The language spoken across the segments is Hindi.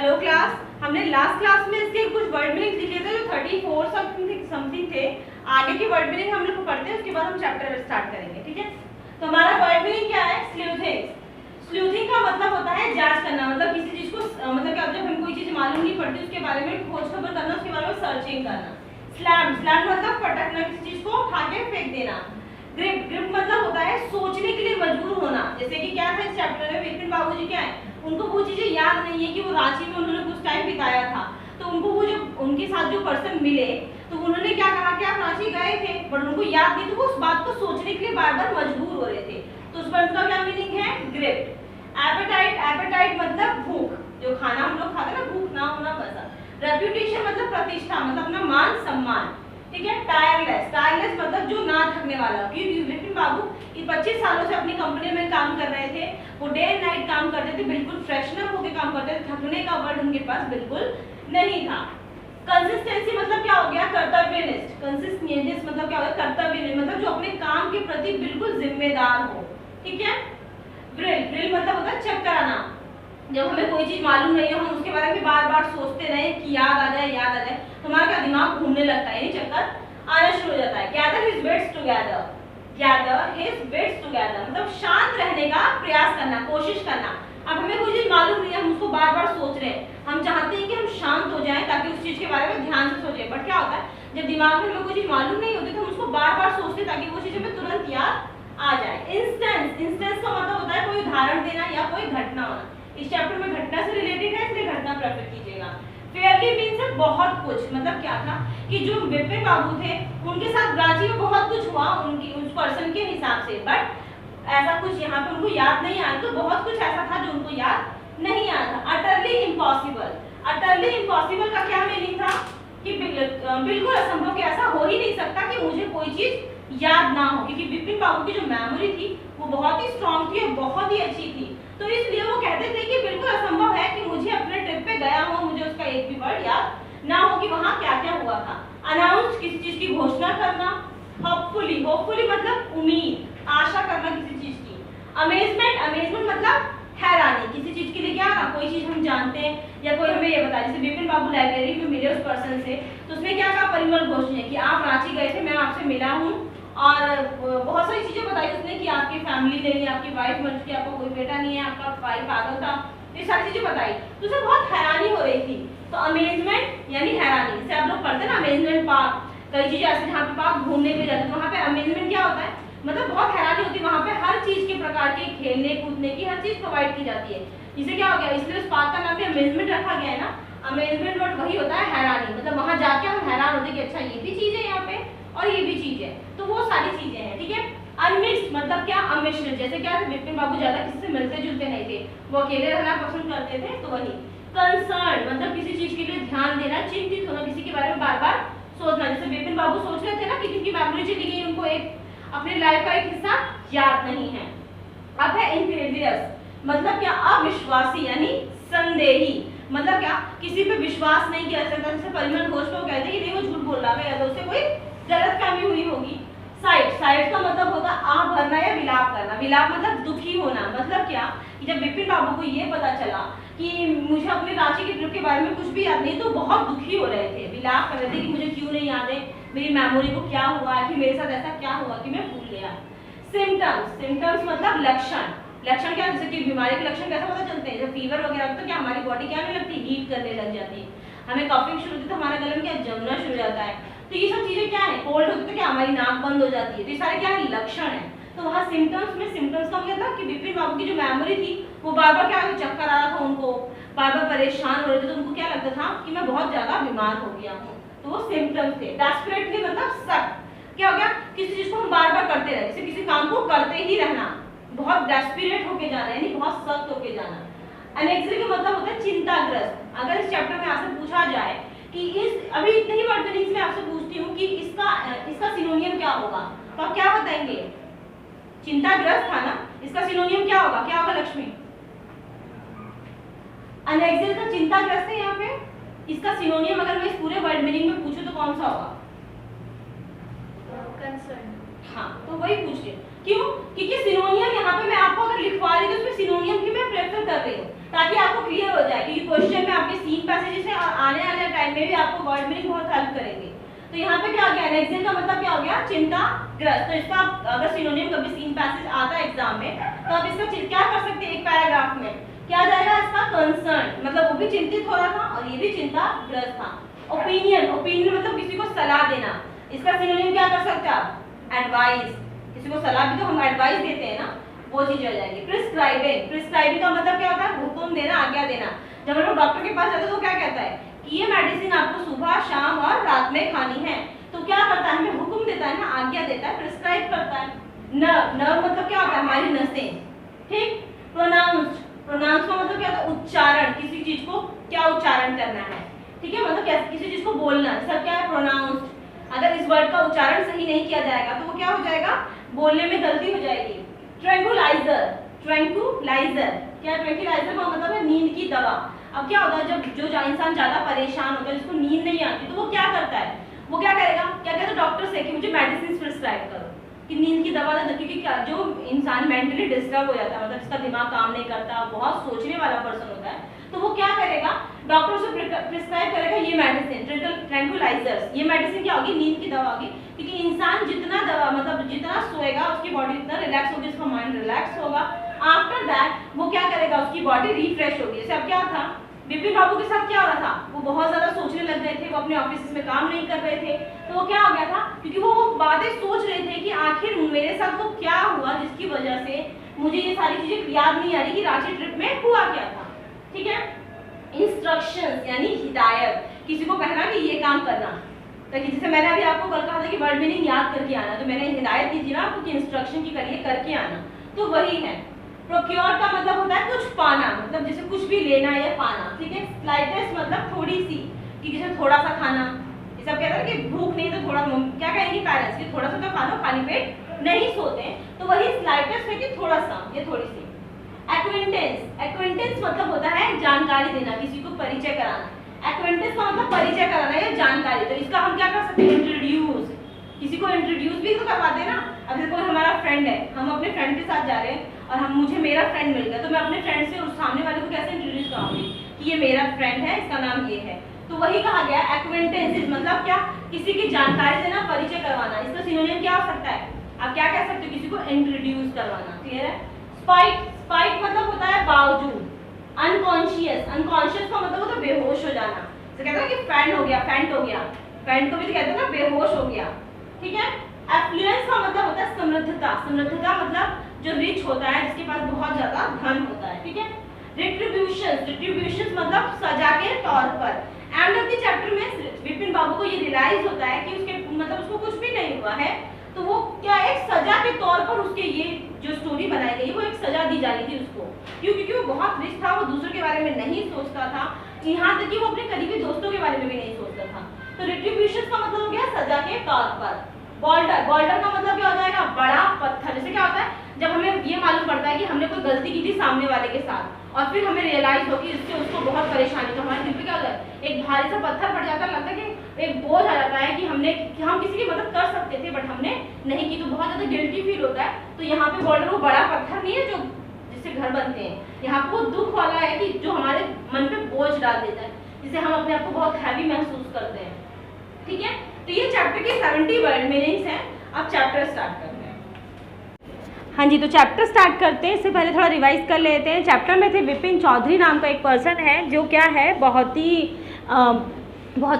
हेलो क्लास, हमने लास्ट क्लास में इसके कुछ वर्ड मीनिंग लिखे थे जो 34 समथिंग थे। आगे के वर्ड मीनिंग हम लोग पढ़ते हैं, उसके बाद हम चैप्टर स्टार्ट करेंगे। ठीक है, तो हमारा वर्ड मीनिंग क्या है? स्लूथिंग। स्लूथिंग का मतलब होता है जांच करना, मतलब किसी चीज को मतलब क्या, जब हमें कोई चीज मालूम नहीं पड़ती उसके बारे में खोज खबर करना, उसके बारे में सर्चिंग करना। स्लैम, स्लैम मतलब पटकना, किसी चीज को उठा के फेंक देना। ग्रिप, ग्रिप मतलब होता है सोचने के लिए मजबूर होना। जैसे कि क्या था इस चैप्टर में, विपिन बाबूजी क्या है, उनको वो चीजें याद नहीं है कि वो रांची में उन्होंने कुछ टाइम बिताया था, तो उनको वो जो उनके साथ जो पर्सन मिले तो उन्होंने क्या कहा कि आप रांची गए थे, बट उनको याद नहीं, तो वो उस बात को सोचने के लिए बार बार मजबूर हो रहे थे। तो उस वर्ड का क्या मीनिंग है? ग्रिप। एपेटाइट, एपेटाइट मतलब भूख, जो खाना हम लोग खाते हैं ना, भूख ना होना, मजा। रेप्यूटेशन मतलब प्रतिष्ठा, मतलब अपना मान सम्मान। ठीक है। टायरलेस, टायरलेस मतलब जो ना थकने वाला, क्योंकि विपिन बाबू 25 सालों से अपनी कंपनी में काम कर रहे थे, वो डे एंड नाइट काम करते थे, बिल्कुल फ्रेशनर होकर काम करते थे, थकने का वर्ड उनके पास बिल्कुल नहीं था। कंसिस्टेंसी मतलब क्या हो गया? कर्तव्यनिष्ठ। कंसिस्टेंसी मतलब क्या हो गया? कर्तव्यनिष्ठ, मतलब जो अपने काम के प्रति बिल्कुल जिम्मेदार हो। ठीक है। व्रिल, व्रिल मतलब होता है चक्कर आना, जब हमें कोई चीज मालूम नहीं है, हम उसके बारे में बार बार सोचते रहे कि याद आ जाए, याद आ जाए, तो हमारा क्या दिमाग घूमने लगता है, यानी चक्कर आना शुरू हो जाता है। Gather his wits together, gather his wits together मतलब शांत रहने का प्रयास करना, कोशिश करना। अब हमें कोई चीज मालूम नहीं है, हम उसको बार बार सोच रहे हैं, हम चाहते हैं कि हम शांत हो जाएं ताकि उस चीज के बारे में ध्यान से सोचें, बट क्या होता है जब दिमाग में हमें कोई चीज मालूम नहीं होती तो हम उसको बार बार सोचते ताकि वो चीज हमें तुरंत याद आ जाए। इंस्टेंस, इंस्टेंस का मतलब होता है कोई उदाहरण देना या कोई घटना होना। इस चैप्टर में घटना से रिलेटेड है, इसलिए घटना प्रेफर कीजिएगा। फेयरली मीन्स बहुत कुछ, मतलब क्या था कि जो विपिन बाबू थे उनके साथ रांची में बहुत कुछ हुआ उनकी उस पर्सन के हिसाब से, बट ऐसा कुछ यहाँ पे उनको याद नहीं आया, तो बहुत कुछ ऐसा था जो उनको याद नहीं आया था। अटरली इम्पॉसिबल, अटरली इम्पॉसिबल का क्या मीनिंग था कि बिल्कुल असंभव, कि ऐसा हो ही नहीं सकता कि मुझे कोई चीज याद ना हो, क्योंकि विपिन बाबू की जो मेमोरी थी वो बहुत ही स्ट्रांग थी और बहुत ही अच्छी थी, तो इसलिए वो कहते थे कि बिल्कुल असंभव है कि मुझे अपने ट्रिप पे गया हूँ, मुझे उसका एक भी वर्ड याद ना हो कि वहाँ क्या क्या हुआ था। अनाउंस, किसी चीज की घोषणा करना। होपफुली, होपफुली मतलब उम्मीद, आशा करना किसी चीज की। अमेजमेंट, अमेजमेंट मतलब हैरानी, किसी चीज के लिए क्या ना, कोई चीज हम जानते हैं या कोई हमें ये बताया, जैसे विपिन बाबू लाइब्रेरी में मिले उस पर्सन से, तो उसने क्या कहा, परिमल घोष ने, कि आप रांची गए थे, मैं आपसे मिला हूँ, और बहुत सारी चीजें बताई उसने कि आपकी फैमिली नहीं है, आपकी वाइफ मर चुकी, आपका कोई बेटा नहीं है, आपका भाई पागल था, ये सारी चीजें बताई, तो उसे बहुत हैरानी हो रही थी। तो अमेजमेंट यानी हैरानी, जैसे आप लोग पढ़ते हैं ना अमेजमेंट पार्क, कई चीजें ऐसे जहाँ पे पार्क घूमने के जाते हैं, वहाँ पे अमेजमेंट क्या होता है, मतलब बहुत हैरानी होती है, वहाँ पे हर चीज के प्रकार के खेलने कूदने की हर चीज प्रोवाइड की जाती है। जिसे क्या हो गया, इसलिए उस पार्क का नाम भी अमेजमेंट रखा गया है ना। अमेजमेंट वर्ड वही होता है हैरानी, मतलब वहाँ जाके हम हैरान होते कि अच्छा ये भी चीज है यहाँ पे और ये भी चीज है, तो वो सारी चीजें हैं। ठीक है। अनमिक्स्ड मतलब क्या, अमिश्रित, जैसे क्या विपिन बाबू ज्यादा किसी से मिलते जुलते नहीं थे, वो अकेले रहना पसंद करते थे, तो वही। कंसर्न मतलब किसी चीज के लिए ध्यान देना, चिंतित होना, किसी के बारे में बार बार सोचना, जैसे विपिन बाबू सोच रहे थे ना कि किसी मेमोरी चली गई, उनको एक अपने लाइफ का एक हिस्सा याद नहीं है। अब है इनक्रेडियस, मतलब क्या, अविश्वासी यानी संदेही, मतलब क्या, किसी पे विश्वास नहीं किया जा सकता, जैसे परिमल घोष को कहते हैं कि नहीं वो झूठ बोल रहा है या तो उससे कोई गलतफहमी हुई होगी। साइड, साइड का मतलब होता है आह भरना या विलाप करना, विलाप मतलब दुखी होना, मतलब क्या कि जब विपिन बाबू को ये पता चला कि मुझे अपने रांची की ट्रिप के बारे में कुछ भी याद नहीं, तो बहुत दुखी हो रहे थे, विलाप कर रहे थे कि मुझे क्यों नहीं याद है, मेरी मेमोरी को क्या हुआ कि मेरे साथ ऐसा क्या हुआ कि मैं भूल गया। सिम्टम्स, सिम्टम्स मतलब लक्षण, लक्षण क्या, जैसे कि बीमारी के लक्षण कैसे पता चलते हैं, जब फीवर वगैरह तो क्या हमारी बॉडी क्या नहीं लगती, हीट करने लग जाती है, हमें कॉफिंग शुरू होती है तो हमारा गला में क्या जमना शुरू हो जाता है, तो ये सब चीजें क्या है, कोल्ड होती है तो क्या हमारी नाक बंद हो जाती है, तो ये सारे क्या है, लक्षण है। तो वहाँ सिम्टम्स में, सिम्टम्स का मतलब कि विपिन बाबू की जो मेमोरी थी वो बार बार क्या चक्कर आ रहा था, उनको बार बार परेशान हो रहे थे, तो उनको क्या लगता था कि मैं बहुत ज्यादा बीमार हो गया हूँ, तो वो सिम्टम्स थे। डेस्परेटली मतलब सख्त, क्या हो गया, किसी चीज को हम बार बार करते रहे, जैसे किसी काम को करते ही रहना, बहुत डेस्परेट होके जाना, यानी बहुत सख्त होके जाना। एनेक्सी का मतलब होता है चिंताग्रस्त। अगर इस चैप्टर में आपसे पूछा जाए कि इस अभी इतने ही वर्ड मीनिंग्स में आपसे पूछती हूँ कि इसका सिनोनियम क्या होगा, तो आप क्या बताएंगे? चिंताग्रस्त था ना, इसका सिनोनियम क्या होगा, क्या होगा लक्ष्मी? अनेक्सियल का चिंताग्रस्त है यहाँ पे, इसका सिनोनियम अगर मैं इस पूरे वर्ड मीनिंग में पूछूं तो कौन सा होगा? कंसर्न। हाँ, तो वही पूछ रही हूँ, क्यों? क्योंकि सिनोनियम यहाँ पे मैं आपको अगर लिखवा रही हूँ तो उसमें सिनोनियम भी मैं प्रेफर कर रही हूँ ताकि आपको क्लियर हो जाए, क्योंकि क्वेश्चन में आपके पैसेजेस हैं और आने वाले टाइम में भी आपको वर्ड मीनिंग बहुत हेल्प करेंगे। तो यहाँ पे क्या हो गया, एनेक्सियल का मतलब क्या हो गया, चिंताग्रस्त। तो इसका अगर सिनोनिम कभी सीन पैसेज आता है एग्जाम में तो आप इसका क्या कर सकते हैं, एक पैराग्राफ में क्या आ जाएगा इसका, कंसर्न मतलब वो भी चिंतित हो रहा था और ये भी चिंताग्रस्त था। ओपिनियन, ओपिनियन मतलब किसी को सलाह देना, इसका सिनोनिम क्या कर सकते हैं आप, एडवाइस। किसी को सलाह भी तो हम एडवाइस देते हैं ना, वो चीज हो जाएगी। प्रिस्क्राइबिंग, प्रिस्क्राइबिंग का मतलब क्या होता है, हुक्म देना, आज्ञा देना। जब हम लोग डॉक्टर के पास जाते हैं तो क्या कहता है कि ये मेडिसिन आपको सुबह, शाम और रात में खानी है, तो क्या करता है, हमें हुक्म देता है ना, आज्ञा देता है, प्रिस्क्राइब करता है। नर्व, नर्व मतलब क्या होता है, हमारी नसें, ठीक। प्रोनाउंस्ड, प्रोनाउंस का मतलब क्या होता है, उच्चारण, किसी चीज को क्या उच्चारण करना है, ठीक है, मतलब किसी चीज को बोलना, सब क्या है, प्रोनाउंस्ड। अगर इस वर्ड का उच्चारण सही नहीं किया जाएगा तो वो क्या हो जाएगा, बोलने में गलती हो जाएगी। ट्रैंकुलाइजर, ट्रैंकुलाइजर क्या, ट्रैंकुलाइजर का मतलब है नींद की दवा। अब क्या होता है, जब जो इंसान ज्यादा परेशान होता है, जिसको नींद नहीं आती, तो वो क्या करता है, वो क्या करेगा, क्या कहता है डॉक्टर से कि मुझे मेडिसिन प्रिस्क्राइब करो, कि नींद की दवा दे। क्योंकि क्या, जो इंसान मेंटली डिस्टर्ब हो जाता है, मतलब जिसका दिमाग काम नहीं करता, बहुत सोचने वाला पर्सन होता है, तो वो क्या करेगा, डॉक्टर से प्रिस्क्राइब करेगा ये मेडिसिन, ट्रैंकुलाइजर्स। ये मेडिसिन क्या होगी, नींद की दवा होगी, क्योंकि इंसान जितना दवा मतलब जितना सोएगा उसकी बॉडी उतना रिलैक्स होगी, उसका माइंड रिलैक्स होगा। आफ्टर दैट वो क्या करेगा, उसकी बॉडी रिफ्रेश होगी। जैसे अब क्या था, विपिन बाबू के साथ क्या हो रहा था, वो बहुत ज्यादा सोचने लग गए थे, वो अपने ऑफिस में काम नहीं कर रहे थे, तो वो क्या हो गया था, क्योंकि वो बातें सोच रहे थे कि आखिर मेरे साथ वो क्या हुआ जिसकी वजह से मुझे ये सारी चीजें याद नहीं आ रही कि रांची ट्रिप में हुआ क्या था, ठीक है। इंस्ट्रक्शंस यानी हिदायत, किसी को कहना कि ये काम करना, ताकि जैसे मैंने अभी आपको कल कहा था कि वर्ड मीनिंग याद करके आना, तो मैंने हिदायत दी थी ना आपको कि इंस्ट्रक्शन की करिए, करके आना, तो वही है। प्रोक्योर का मतलब होता है कुछ पाना, मतलब जैसे कुछ भी लेना या पाना, ठीक है। स्लाइटेस्ट मतलब थोड़ी सी, कि जैसे थोड़ा सा खाना, जैसे आप कहते हैं कि भूख नहीं तो थोड़ा, क्या कहेंगे पेरेंट्स कि थोड़ा सा तो खा लो, खाली पेट नहीं सोते, तो वही स्लाइटेस्ट है कि थोड़ा सा या थोड़ी सी। एक्वेंटेंस, एक्वेंटेंस मतलब होता है जानकारी देना, किसी को परिचय कराना। एक्वेंटेंस का मतलब परिचय कराना या जानकारी, तो इसका हम क्या कर सकते हैं, इंट्रोड्यूस, किसी को इंट्रोड्यूस भी तो करवाते हैं ना। अब जैसे कोई हमारा फ्रेंड है, हम अपने फ्रेंड के साथ जा रहे हैं और मुझे मेरा फ्रेंड मिल गया, तो मैं अपने फ्रेंड से उस सामने वाले को कैसे इंट्रोड्यूस कराऊंगी कि ये मेरा फ्रेंड है, इसका नाम ये है, तो वही कहा गया एक्वेंटेंसेस मतलब क्या, किसी की जानकारी देना, परिचय करवाना। इसका सिनोनिम क्या हो सकता है, आप क्या कह सकते हो, किसी को इंट्रोड्यूस करवाना, क्लियर है। स्पाइट, स्पाइट मतलब होता है बावजूद। अनकॉन्शियस, अनकॉन्शियस का मतलब होता है बेहोश हो जाना, जैसे कहते हैं कि फैंट हो गया, फैंट हो गया, फैंट को भी तो कहते हैं ना बेहोश हो गया, ठीक है। एफ्लुएंस का मतलब होता है समृद्धता, समृद्धता मतलब जो रिच होता है, जिसके पास बहुत ज्यादा धन होता है, ठीक है। रिट्रीब्यूशन, रिट्रीब्यूशन मतलब सजा के तौर पर। एंड ऑफ द चैप्टर में विपिन बाबू को ये रियलाइज होता है कि उसके मतलब उसको कुछ भी नहीं हुआ है, तो वो क्या एक सजा के तौर पर उसके ये जो स्टोरी बनाई गई वो एक सजा दी जा रही थी उसको, क्यों, क्योंकि वो बहुत रिच था, वो दूसरों के बारे में नहीं सोचता था, यहाँ तक कि वो अपने करीबी दोस्तों के बारे में भी नहीं सोचता था। तो रिट्रीब्यूशन का मतलब हो गया सजा के तौर पर। बॉल्डर, बॉल्डर का मतलब क्या हो जाएगा, बड़ा पत्थर। जैसे क्या होता है, जब हमें ये मालूम पड़ता है कि हमने कोई गलती की थी सामने वाले के साथ और फिर हमें रियलाइज हो कि इससे उसको बहुत परेशानी, तो हमारे दिल पे क्या होता है, एक भारी सा पत्थर पड़ जाता है, लगता है कि एक बोझ आ जाता है कि हम किसी की मदद कर सकते थे बट हमने नहीं की, तो बहुत ज्यादा गिल्टी फील होता है। तो यहाँ पे बॉल्डर वो बड़ा पत्थर नहीं है जो जिससे घर बनते हैं, यहाँ पे वो दुख वाला है कि जो हमारे मन पे बोझ डाल देता है, जिससे हम अपने आप को बहुत हैवी महसूस करते हैं, ठीक है। तो ये चैप्टर के 70 वर्ड मीनिंग्स हैं। अब चैप्टर स्टार्ट करते हैं। हाँ जी, तो चैप्टर स्टार्ट करते हैं, इससे पहले थोड़ा रिवाइज कर लेते हैं। चैप्टर में थे विपिन चौधरी नाम का एक पर्सन है जो क्या है, बहुत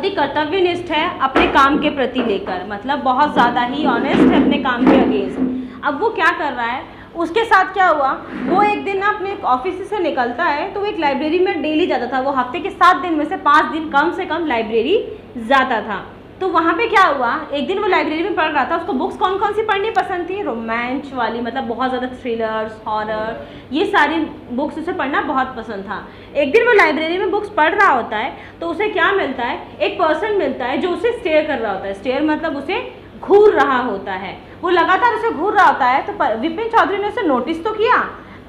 ही कर्तव्यनिष्ठ है अपने काम के प्रति लेकर, मतलब बहुत ज़्यादा ही ऑनेस्ट है अपने काम के अगेंस्ट। अब वो क्या कर रहा है, उसके साथ क्या हुआ, वो एक दिन ना अपने ऑफिस से निकलता है तो वो एक लाइब्रेरी में डेली जाता था। वो हफ्ते के 7 दिन में से 5 दिन कम से कम लाइब्रेरी जाता था। तो वहाँ पे क्या हुआ, एक दिन वो लाइब्रेरी में पढ़ रहा था, उसको बुक्स कौन कौन सी पढ़नी पसंद थी, रोमांच वाली, मतलब बहुत ज़्यादा थ्रिलर्स, हॉरर, ये सारी बुक्स उसे पढ़ना बहुत पसंद था। एक दिन वो लाइब्रेरी में बुक्स पढ़ रहा होता है तो उसे क्या मिलता है, एक पर्सन मिलता है जो उसे स्टेयर कर रहा होता है। स्टेयर मतलब उसे घूर रहा होता है, वो लगातार उसे घूर रहा होता है। तो विपिन चौधरी ने उसे नोटिस तो किया,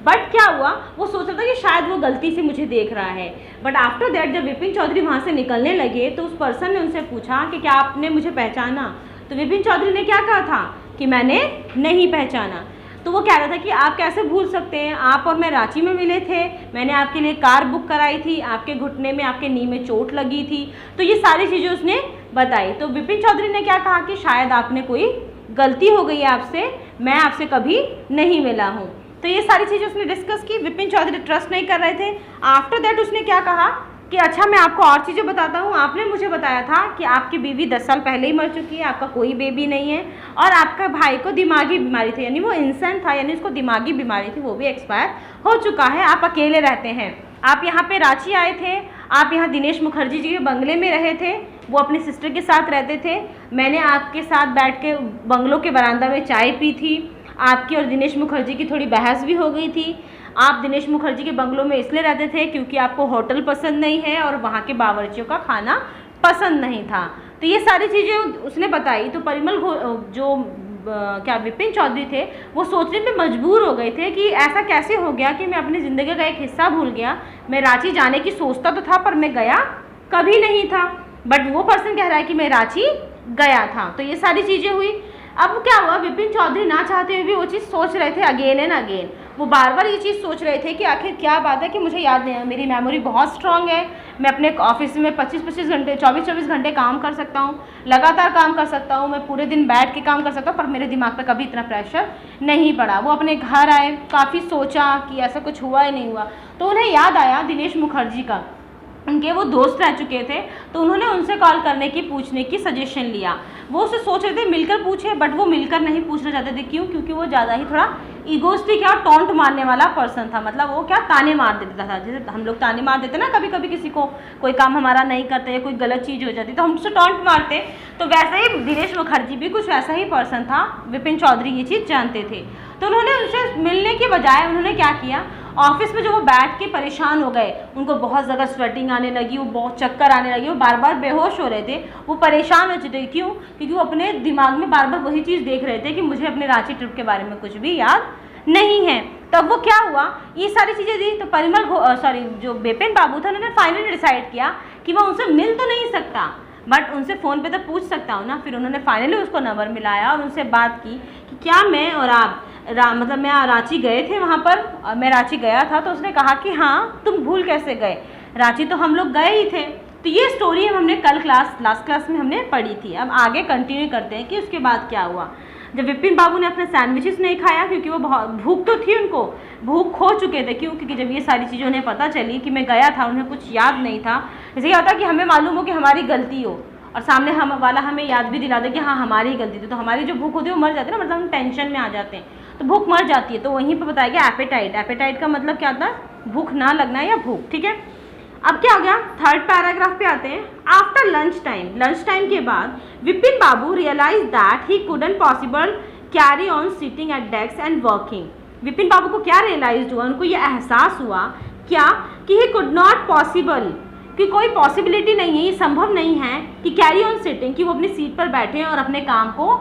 बट क्या हुआ, वो सोच रहा था कि शायद वो गलती से मुझे देख रहा है। बट आफ्टर दैट जब विपिन चौधरी वहाँ से निकलने लगे तो उस पर्सन ने उनसे पूछा कि क्या आपने मुझे पहचाना। तो विपिन चौधरी ने क्या कहा था कि मैंने नहीं पहचाना। तो वो कह रहा था कि आप कैसे भूल सकते हैं, आप और मैं रांची में मिले थे, मैंने आपके लिए कार बुक कराई थी, आपके घुटने में आपके नी में चोट लगी थी। तो ये सारी चीज़ें उसने बताई। तो विपिन चौधरी ने क्या कहा कि शायद आपने कोई गलती हो गई है आपसे, मैं आपसे कभी नहीं मिला हूँ। तो ये सारी चीज़ें उसने डिस्कस की। विपिन चौधरी ट्रस्ट नहीं कर रहे थे। आफ्टर दैट उसने क्या कहा कि अच्छा मैं आपको और चीज़ें बताता हूँ, आपने मुझे बताया था कि आपकी बीवी 10 साल पहले ही मर चुकी है, आपका कोई बेबी नहीं है, और आपका भाई को दिमागी बीमारी थी, यानी वो इंसान था, यानी उसको दिमागी बीमारी थी, वो भी एक्सपायर हो चुका है, आप अकेले रहते हैं, आप यहाँ पे रांची आए थे, आप यहाँ दिनेश मुखर्जी जी के बंगले में रहे थे, वो अपनी सिस्टर के साथ रहते थे, मैंने आपके साथ बैठ के बंगलों के बरामदा में चाय पी थी, आपकी और दिनेश मुखर्जी की थोड़ी बहस भी हो गई थी, आप दिनेश मुखर्जी के बंगलों में इसलिए रहते थे क्योंकि आपको होटल पसंद नहीं है और वहाँ के बावर्चियों का खाना पसंद नहीं था। तो ये सारी चीज़ें उसने बताई। तो परिमल जो क्या विपिन चौधरी थे वो सोचने में मजबूर हो गए थे कि ऐसा कैसे हो गया कि मैं अपनी ज़िंदगी का एक हिस्सा भूल गया, मैं रांची जाने की सोचता तो था पर मैं गया कभी नहीं था, बट वो पर्सन कह रहा है कि मैं रांची गया था। तो ये सारी चीज़ें हुई। अब क्या हुआ, विपिन चौधरी ना चाहते हुए भी वो चीज़ सोच रहे थे अगेन एंड अगेन, वो बार बार ये चीज़ सोच रहे थे कि आखिर क्या बात है कि मुझे याद नहीं है, मेरी मेमोरी बहुत स्ट्रांग है, मैं अपने ऑफिस में 25-25 घंटे 24-24 घंटे काम कर सकता हूँ, लगातार काम कर सकता हूँ, मैं पूरे दिन बैठ के काम कर सकता हूँ, पर मेरे दिमाग पर कभी इतना प्रेशर नहीं पड़ा। वो अपने घर आए, काफ़ी सोचा कि ऐसा कुछ हुआ ही नहीं हुआ, तो उन्हें याद आया दिनेश मुखर्जी का, उनके वो दोस्त रह चुके थे, तो उन्होंने उनसे कॉल करने की पूछने की सजेशन लिया। वो उससे सोच रहे थे मिलकर पूछे, बट वो मिलकर नहीं पूछना चाहते थे। क्यों? क्योंकि वो ज़्यादा ही थोड़ा ईगोस्टिक और टॉन्ट मारने वाला पर्सन था। मतलब वो क्या ताने मार देता था, जैसे हम लोग ताने मार देते ना कभी कभी किसी को, कोई काम हमारा नहीं करते या कोई गलत चीज़ हो जाती तो हम उससे टॉन्ट मारते, तो वैसे ही दिनेश मुखर्जी भी कुछ वैसा ही पर्सन था। विपिन चौधरी ये चीज़ जानते थे, तो उन्होंने उनसे मिलने के बजाय उन्होंने क्या किया, ऑफिस में जो वो बैठ के परेशान हो गए, उनको बहुत ज़्यादा स्वेटिंग आने लगी, वो बहुत चक्कर आने लगी, वो बार बार बेहोश हो रहे थे, वो परेशान हो चुके थे। क्यों? क्योंकि वो अपने दिमाग में बार बार वही चीज़ देख रहे थे कि मुझे अपने रांची ट्रिप के बारे में कुछ भी याद नहीं है। तब वो क्या हुआ, ये सारी चीज़ें दी तो जो विपिन बाबू था उन्होंने फाइनली डिसाइड किया कि मैं उनसे मिल तो नहीं सकता, बट उनसे फ़ोन पे तो पूछ सकता हूँ ना। फिर उन्होंने फाइनली उसको नंबर मिलाया और उनसे बात की कि क्या मैं और आप मतलब मैं रांची गए थे वहाँ पर, मैं रांची गया था। तो उसने कहा कि हाँ, तुम भूल कैसे गए, रांची तो हम लोग गए ही थे। तो ये स्टोरी हमने कल लास्ट क्लास में हमने पढ़ी थी। अब आगे कंटिन्यू करते हैं कि उसके बाद क्या हुआ। जब विपिन बाबू ने अपने सैंडविचेस नहीं खाया, क्योंकि वो बहुत भूख तो थी, उनको भूख खो चुके थे। क्यों? क्योंकि जब ये सारी चीज़ें उन्हें पता चली कि मैं गया था, उन्हें कुछ याद नहीं था। जैसे क्या होता है कि हमें मालूम हो कि हमारी गलती हो और सामने हम वाला हमें याद भी दिला दे कि हाँ हमारी गलती थी, तो हमारी जो भूख होती है वो मर जाती है ना, मतलब हम टेंशन में आ जाते हैं तो भूख मर जाती है। तो वहीं पर बताया गया एपेटाइट। एपेटाइट का मतलब क्या होता है, भूख ना लगना या भूख। ठीक है, अब क्या हो गया, थर्ड पैराग्राफ पे आते हैं। आफ्टर लंच टाइम के बाद Vipin Babu realise that he couldn't possible carry on sitting at desk and working. Vipin Babu को क्या रियलाइज हुआ, उनको ये एहसास हुआ क्या कि ही कुड नॉट पॉसिबल, कि कोई पॉसिबिलिटी नहीं है, ये संभव नहीं है कि कैरी ऑन सिटिंग, कि वो अपनी सीट पर बैठे और अपने काम को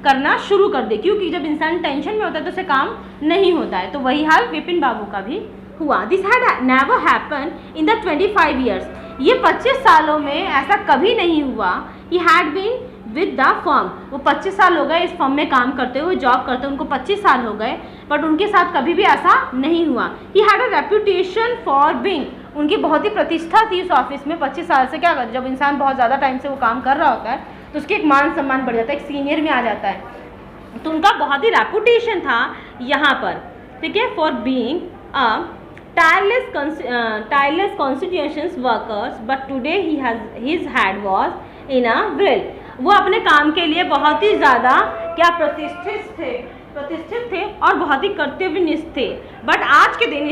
करना शुरू कर दे। क्योंकि जब इंसान टेंशन में होता है तो उसे काम नहीं होता है। तो वही हाल विपिन बाबू का भी हुआ। This had never happen in the 25 years. ये 25 सालों में ऐसा कभी नहीं हुआ। He had been with the firm, वो 25 साल हो गए इस फर्म में काम करते हुए, जॉब करते हुए उनको 25 साल हो गए, बट उनके साथ कभी भी ऐसा नहीं हुआ। He had a reputation for being, उनकी बहुत ही प्रतिष्ठा थी उस ऑफिस में। 25 साल से क्या करते, जब इंसान बहुत ज़्यादा टाइम से वो काम कर रहा होता है तो उसके एक मान सम्मान बढ़ जाता है, एक सीनियर में आ जाता है, तो उनका बहुत ही रेपुटेशन था यहाँ पर। ठीक है, for being a tireless constitutions workers, but today his head was in a whirl। वो अपने काम के लिए बहुत ही ज़्यादा क्या प्रतिष्ठित थे और बहुत ही कर्तव्यनिष्ठ थे। बट आज के दिन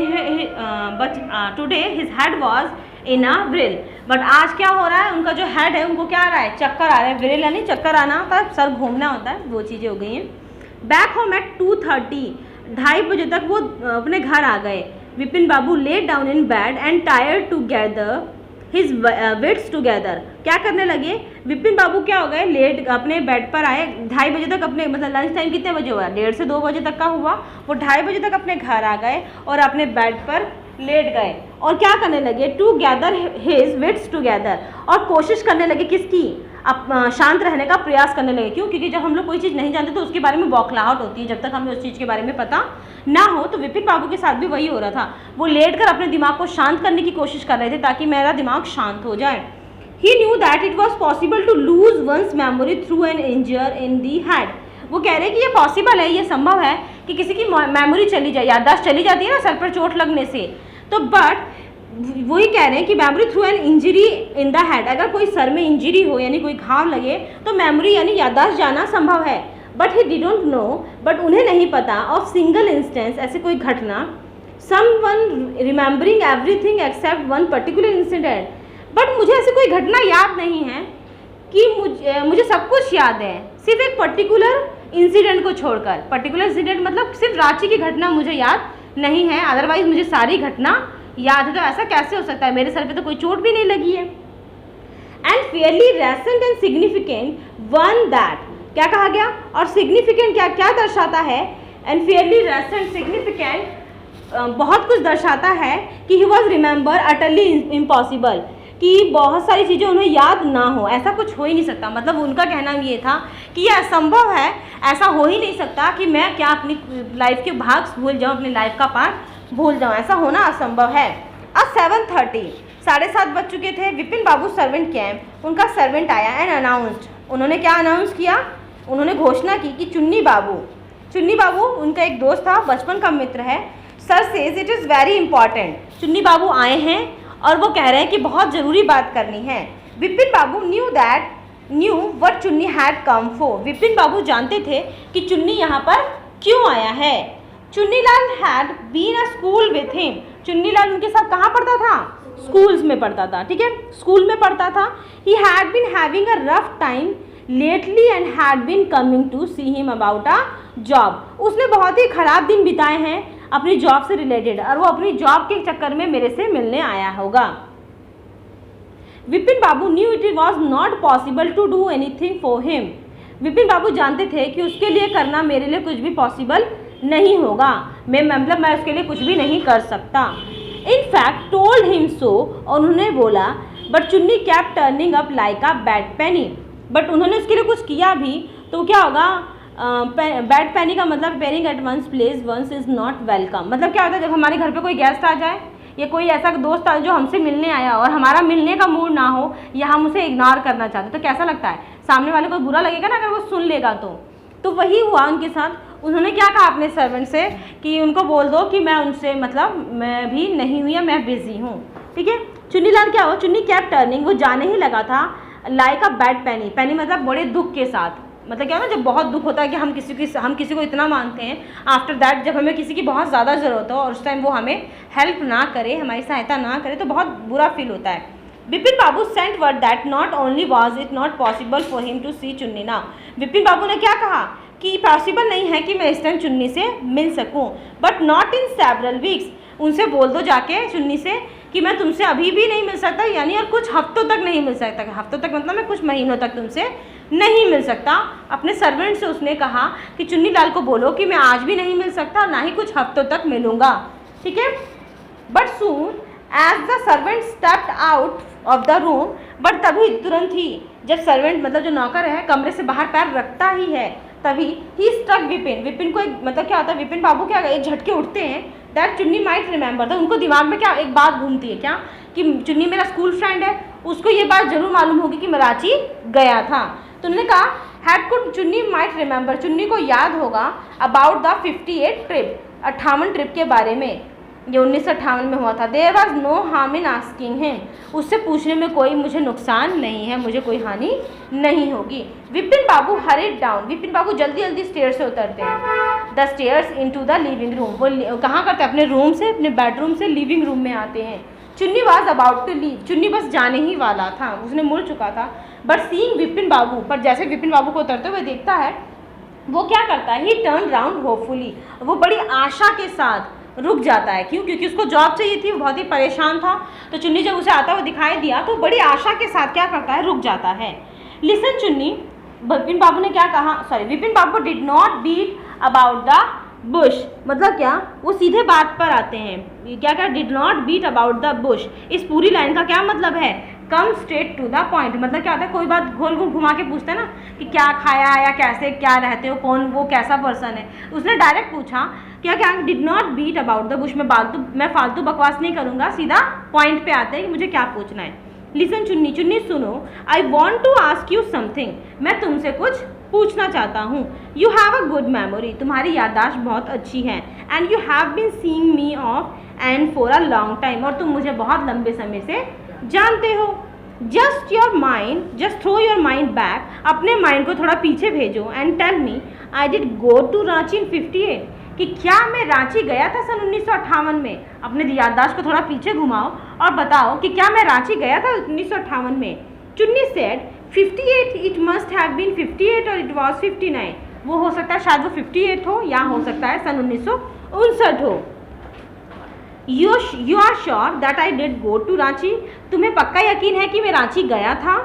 today his head was in a व्रिल, but आज क्या हो रहा है, उनका जो हेड है उनको क्या आ रहा है, चक्कर आ रहा है। व्रिल यानी चक्कर आना होता है, सर घूमना होता है, वो चीज़ें हो गई हैं। बैक होम एट 2:30, 2:30 बजे तक वो अपने घर आ गए। Vipin Babu laid down in bed and tired to gather his wits together. क्या करने लगे, विपिन बाबू क्या हो गए, लेट अपने बेड पर आए। 2:30 बजे तक अपने, मतलब लंच टाइम कितने बजे हुआ, 1:30 से 2 बजे तक का हुआ। वो 2:30 बजे तक अपने घर आ गए और अपने बेड पर लेट गए और क्या करने लगे, to gather his wits together, और कोशिश करने लगे किसकी, शांत रहने का प्रयास करने लगे। क्यों? क्योंकि जब हम लोग कोई चीज़ नहीं जानते तो उसके बारे में बौखलाहट होती है, जब तक हमें उस चीज़ के बारे में पता ना हो। तो विपिन बाबू के साथ भी वही हो रहा था। वो लेट कर अपने दिमाग को शांत करने की कोशिश कर रहे थे ताकि मेरा दिमाग शांत हो जाए। He knew that it was possible to lose one's memory through an injury in the head. वो कह रहे हैं कि ये पॉसिबल है, ये संभव है कि किसी की मेमोरी चली जाए, याददाश्त चली जाती है ना सर पर चोट लगने से। तो बट वही कह रहे हैं कि memory through an injury in the head, अगर कोई सर में इंजरी हो यानी कोई घाव लगे तो मेमोरी यानी याददाश्त जाना संभव है। But he didn't know, but उन्हें नहीं पता ऑफ सिंगल इंस्टेंस, ऐसे कोई घटना, someone remembering everything except one particular incident. But मुझे ऐसी कोई घटना याद नहीं है कि मुझे सब कुछ याद है, सिर्फ एक पर्टिकुलर इंसिडेंट को छोड़कर। पर्टिकुलर इंसिडेंट मतलब सिर्फ रांची की घटना मुझे याद नहीं है, अदरवाइज मुझे सारी घटना याद है। तो ऐसा कैसे हो सकता है, मेरे सर पे तो कोई चोट भी नहीं लगी है। And Fairlie रेसेंट and significant one that, क्या कहा गया और सिग्निफिकेंट क्या क्या दर्शाता है। एंड फेयरली रेसेंट सिग्निफिकेंट बहुत कुछ दर्शाता है कि he was remember utterly impossible, कि बहुत सारी चीज़ें उन्हें याद ना हो, ऐसा कुछ हो ही नहीं सकता। मतलब उनका कहना ये था कि यह असंभव है, ऐसा हो ही नहीं सकता कि मैं क्या अपनी लाइफ के भाग भूल जाऊँ, अपनी लाइफ का पार्ट भूल जाऊँ, ऐसा होना असंभव है। अब 7:30 7:30 बज चुके थे। विपिन बाबू सर्वेंट कैंप, उनका सर्वेंट आया एंड अनाउंस्ड, उन्होंने क्या अनाउंस किया, उन्होंने घोषणा की कि चुन्नी बाबू उनका एक दोस्त था, बचपन का मित्र है। Sir says it is very important, चुन्नी बाबू आए हैं और वो कह रहे हैं कि बहुत ज़रूरी बात करनी है। Vipin Babu knew what Chunni had come for, Vipin Babu जानते थे कि चुन्नी यहाँ पर क्यों आया है। Chunnilal had been a school with him, Chunnilal उनके साथ कहाँ पढ़ता था, स्कूल्स में पढ़ता था, ठीक है, स्कूल में पढ़ता था। He had been having a rough time lately and had been coming to see him about a job, उसने बहुत ही ख़राब दिन बिताए हैं अपनी जॉब से रिलेटेड और वो अपनी जॉब के चक्कर में मेरे से मिलने आया होगा। Vipin Babu knew it was not possible to do anything for him, Vipin Babu जानते थे कि उसके लिए करना मेरे लिए कुछ भी पॉसिबल नहीं होगा, मैं उसके लिए कुछ भी नहीं कर सकता। In fact told him so, और उन्होंने बोला, बट चुन्नी cap turning up like a bad Penney, but उन्होंने उसके लिए कुछ किया भी तो क्या होगा, बैड पेनी का मतलब pairing at once place once is not welcome, मतलब क्या होता है जब हमारे घर पे कोई गेस्ट आ जाए या कोई ऐसा दोस्त आ जो हमसे मिलने आया और हमारा मिलने का मूड ना हो या हम उसे इग्नोर करना चाहते तो कैसा लगता है, सामने वाले को बुरा लगेगा ना अगर वो सुन लेगा तो वही हुआ उनके साथ। उन्होंने क्या कहा अपने सर्वेंट से कि उनको बोल दो कि मैं उनसे मतलब मैं भी नहीं हुई या मैं बिजी हूँ, ठीक है। चुन्नीलाल क्या हो, चुन्नी कैप टर्निंग, वो जाने ही लगा था लाइक अ बैड पेनी, पेनी मतलब बड़े दुख के साथ, मतलब क्या है ना जब बहुत दुख होता है कि हम किसी को इतना मानते हैं, आफ्टर दैट जब हमें किसी की बहुत ज़्यादा ज़रूरत हो और उस टाइम वो हमें हेल्प ना करे, हमारी सहायता ना करे तो बहुत बुरा फील होता है। Vipin Babu sent word that not only was it not possible for him to see Chunni now, Vipin बाबू ने क्या कहा कि पॉसिबल नहीं है कि मैं इस टाइम चुन्नी से मिल सकूं, but not in several weeks, उनसे बोल दो जाके चुन्नी से कि मैं तुमसे अभी भी नहीं मिल सकता, यानी और कुछ हफ्तों तक नहीं मिल सकता, हफ्तों तक मतलब मैं कुछ महीनों तक तुमसे नहीं मिल सकता। अपने सर्वेंट से उसने कहा कि चुन्नीलाल को बोलो कि मैं आज भी नहीं मिल सकता ना ही कुछ हफ्तों तक मिलूंगा, ठीक है। But soon as the servant stepped out of the room, but तभी तुरंत ही जब सर्वेंट मतलब जो नौकर है कमरे से बाहर पैर रखता ही है तभी ही स्ट्रक विपिन को एक मतलब क्या होता है, विपिन बाबू क्या एक झटके उठते हैं दैट चुन्नी माइट रिमेंबर, तो उनको दिमाग में क्या एक बात घूमती है क्या कि चुन्नी मेरा स्कूल फ्रेंड है, उसको ये बात जरूर मालूम होगी कि मैं रांची गया था। तो उन्होंने कहा हैड कुड चुन्नी माइट रिमेंबर, चुन्नी को याद होगा अबाउट द 58 ट्रिप, 58 ट्रिप के बारे में, ये 1958 में हुआ था। There was no harm in asking him, उससे पूछने में कोई मुझे नुकसान नहीं है, मुझे कोई हानि नहीं होगी। विपिन बाबू हरिड डाउन, विपिन बाबू जल्दी जल्दी स्टेयर से उतरते हैं, the stairs into the living room, वो कहाँ करते हैं अपने रूम से, अपने बेडरूम से लिविंग रूम में आते हैं। चुन्नी वॉज अबाउट टू लीव, चुन्नी बस जाने ही वाला था, उसने मुड़ चुका था। बट सीइंग विपिन बाबू, पर जैसे विपिन बाबू को उतरते हुए देखता है वो क्या करता है, ही टर्न राउंड होपफुली, वो बड़ी आशा के साथ रुक जाता है। क्यों? क्योंकि उसको जॉब चाहिए थी, वो बहुत ही परेशान था। तो चुन्नी जब उसे आता हुआ दिखाई दिया तो बड़ी आशा के साथ क्या करता है, रुक जाता है। लिसन चुन्नी, विपिन बाबू ने क्या कहा, Vipin Babu did not beat about the bush, मतलब क्या, वो सीधे बात पर आते हैं। क्या क्या, did not beat about the bush, इस पूरी लाइन का क्या मतलब है, come straight to the point. मतलब क्या होता है, कोई बात गोल गोल घुमा के पूछता है ना कि क्या खाया या कैसे क्या रहते हो, कौन वो कैसा पर्सन है। उसने डायरेक्ट पूछा क्या क्या, did not beat about the bush. मैं फालतू बकवास नहीं करूँगा, सीधा पॉइंट पे आते हैं कि मुझे क्या पूछना है। लिसन चुन्नी, चुन्नी सुनो, I want to ask you something, मैं तुमसे कुछ पूछना चाहता हूँ। You have a good memory, तुम्हारी याददाश्त बहुत अच्छी है। And you have been seeing me off and for a long time, और तुम मुझे बहुत लंबे समय से जानते हो। Just throw your mind back, अपने माइंड को थोड़ा पीछे भेजो। And tell me, I did go to Ranchi in 58, कि क्या मैं रांची गया था सन 1958 में। अपने याददाश्त को थोड़ा पीछे घुमाओ और बताओ कि क्या मैं रांची गया था 1958 में। Chunni said 58, it must have been 58 और इट वॉज 59। वो हो सकता है शायद वो 58 हो या हो सकता है सन 1959 हो। You are sure that I did go to Ranchi, तुम्हें पक्का यकीन है कि मैं रांची गया था।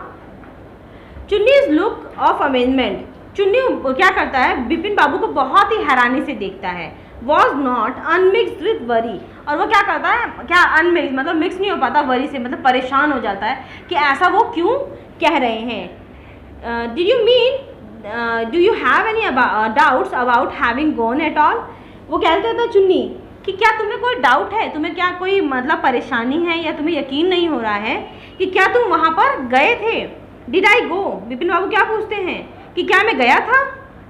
चुन्नीज लुक ऑफ अमेजमेंट, चुन्नी क्या करता है, विपिन बाबू को बहुत ही हैरानी से देखता है। Was not unmixed with worry, और वो क्या करता है, क्या अनमिक्स मतलब मिक्स नहीं हो पाता वरी से, मतलब परेशान हो जाता है कि ऐसा वो क्यों कह रहे हैं। Do you have any doubts about having gone at all. वो क्या कहता है चुन्नी कि क्या तुम्हें कोई डाउट है, तुम्हें क्या कोई मतलब परेशानी है या तुम्हें यकीन नहीं हो रहा है कि क्या तुम वहाँ पर गए थे। डिड आई गो, विपिन बाबू क्या पूछते हैं कि क्या मैं गया था।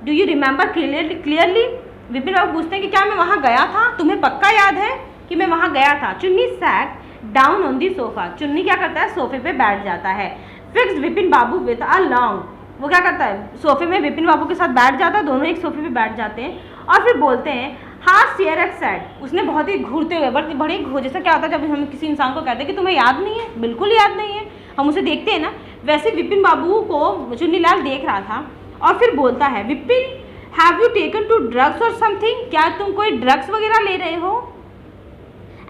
Do you remember clearly, Vipin Babu पूछते हैं कि क्या मैं वहाँ गया था, तुम्हें पक्का याद है कि मैं वहाँ गया था। चुन्नी sat down on the sofa, चुन्नी क्या करता है, सोफे पे बैठ जाता है। Fixed Vipin Babu with a long, वो क्या करता है, सोफे में विपिन बाबू के साथ बैठ जाता है, दोनों एक सोफे पे बैठ जाते हैं और फिर बोलते हैं हाँ शेयर एट सैड। उसने बहुत ही घूरते हुए बड़ी जैसा क्या होता है जब हम किसी इंसान को कहते हैं कि तुम्हें याद नहीं है, बिल्कुल याद नहीं है, हम उसे देखते हैं ना, वैसे विपिन बाबू को चुन्नीलाल देख रहा था और फिर बोलता है Vipin have you taken to drugs और समथिंग, क्या तुम कोई ड्रग्स वगैरह ले रहे हो।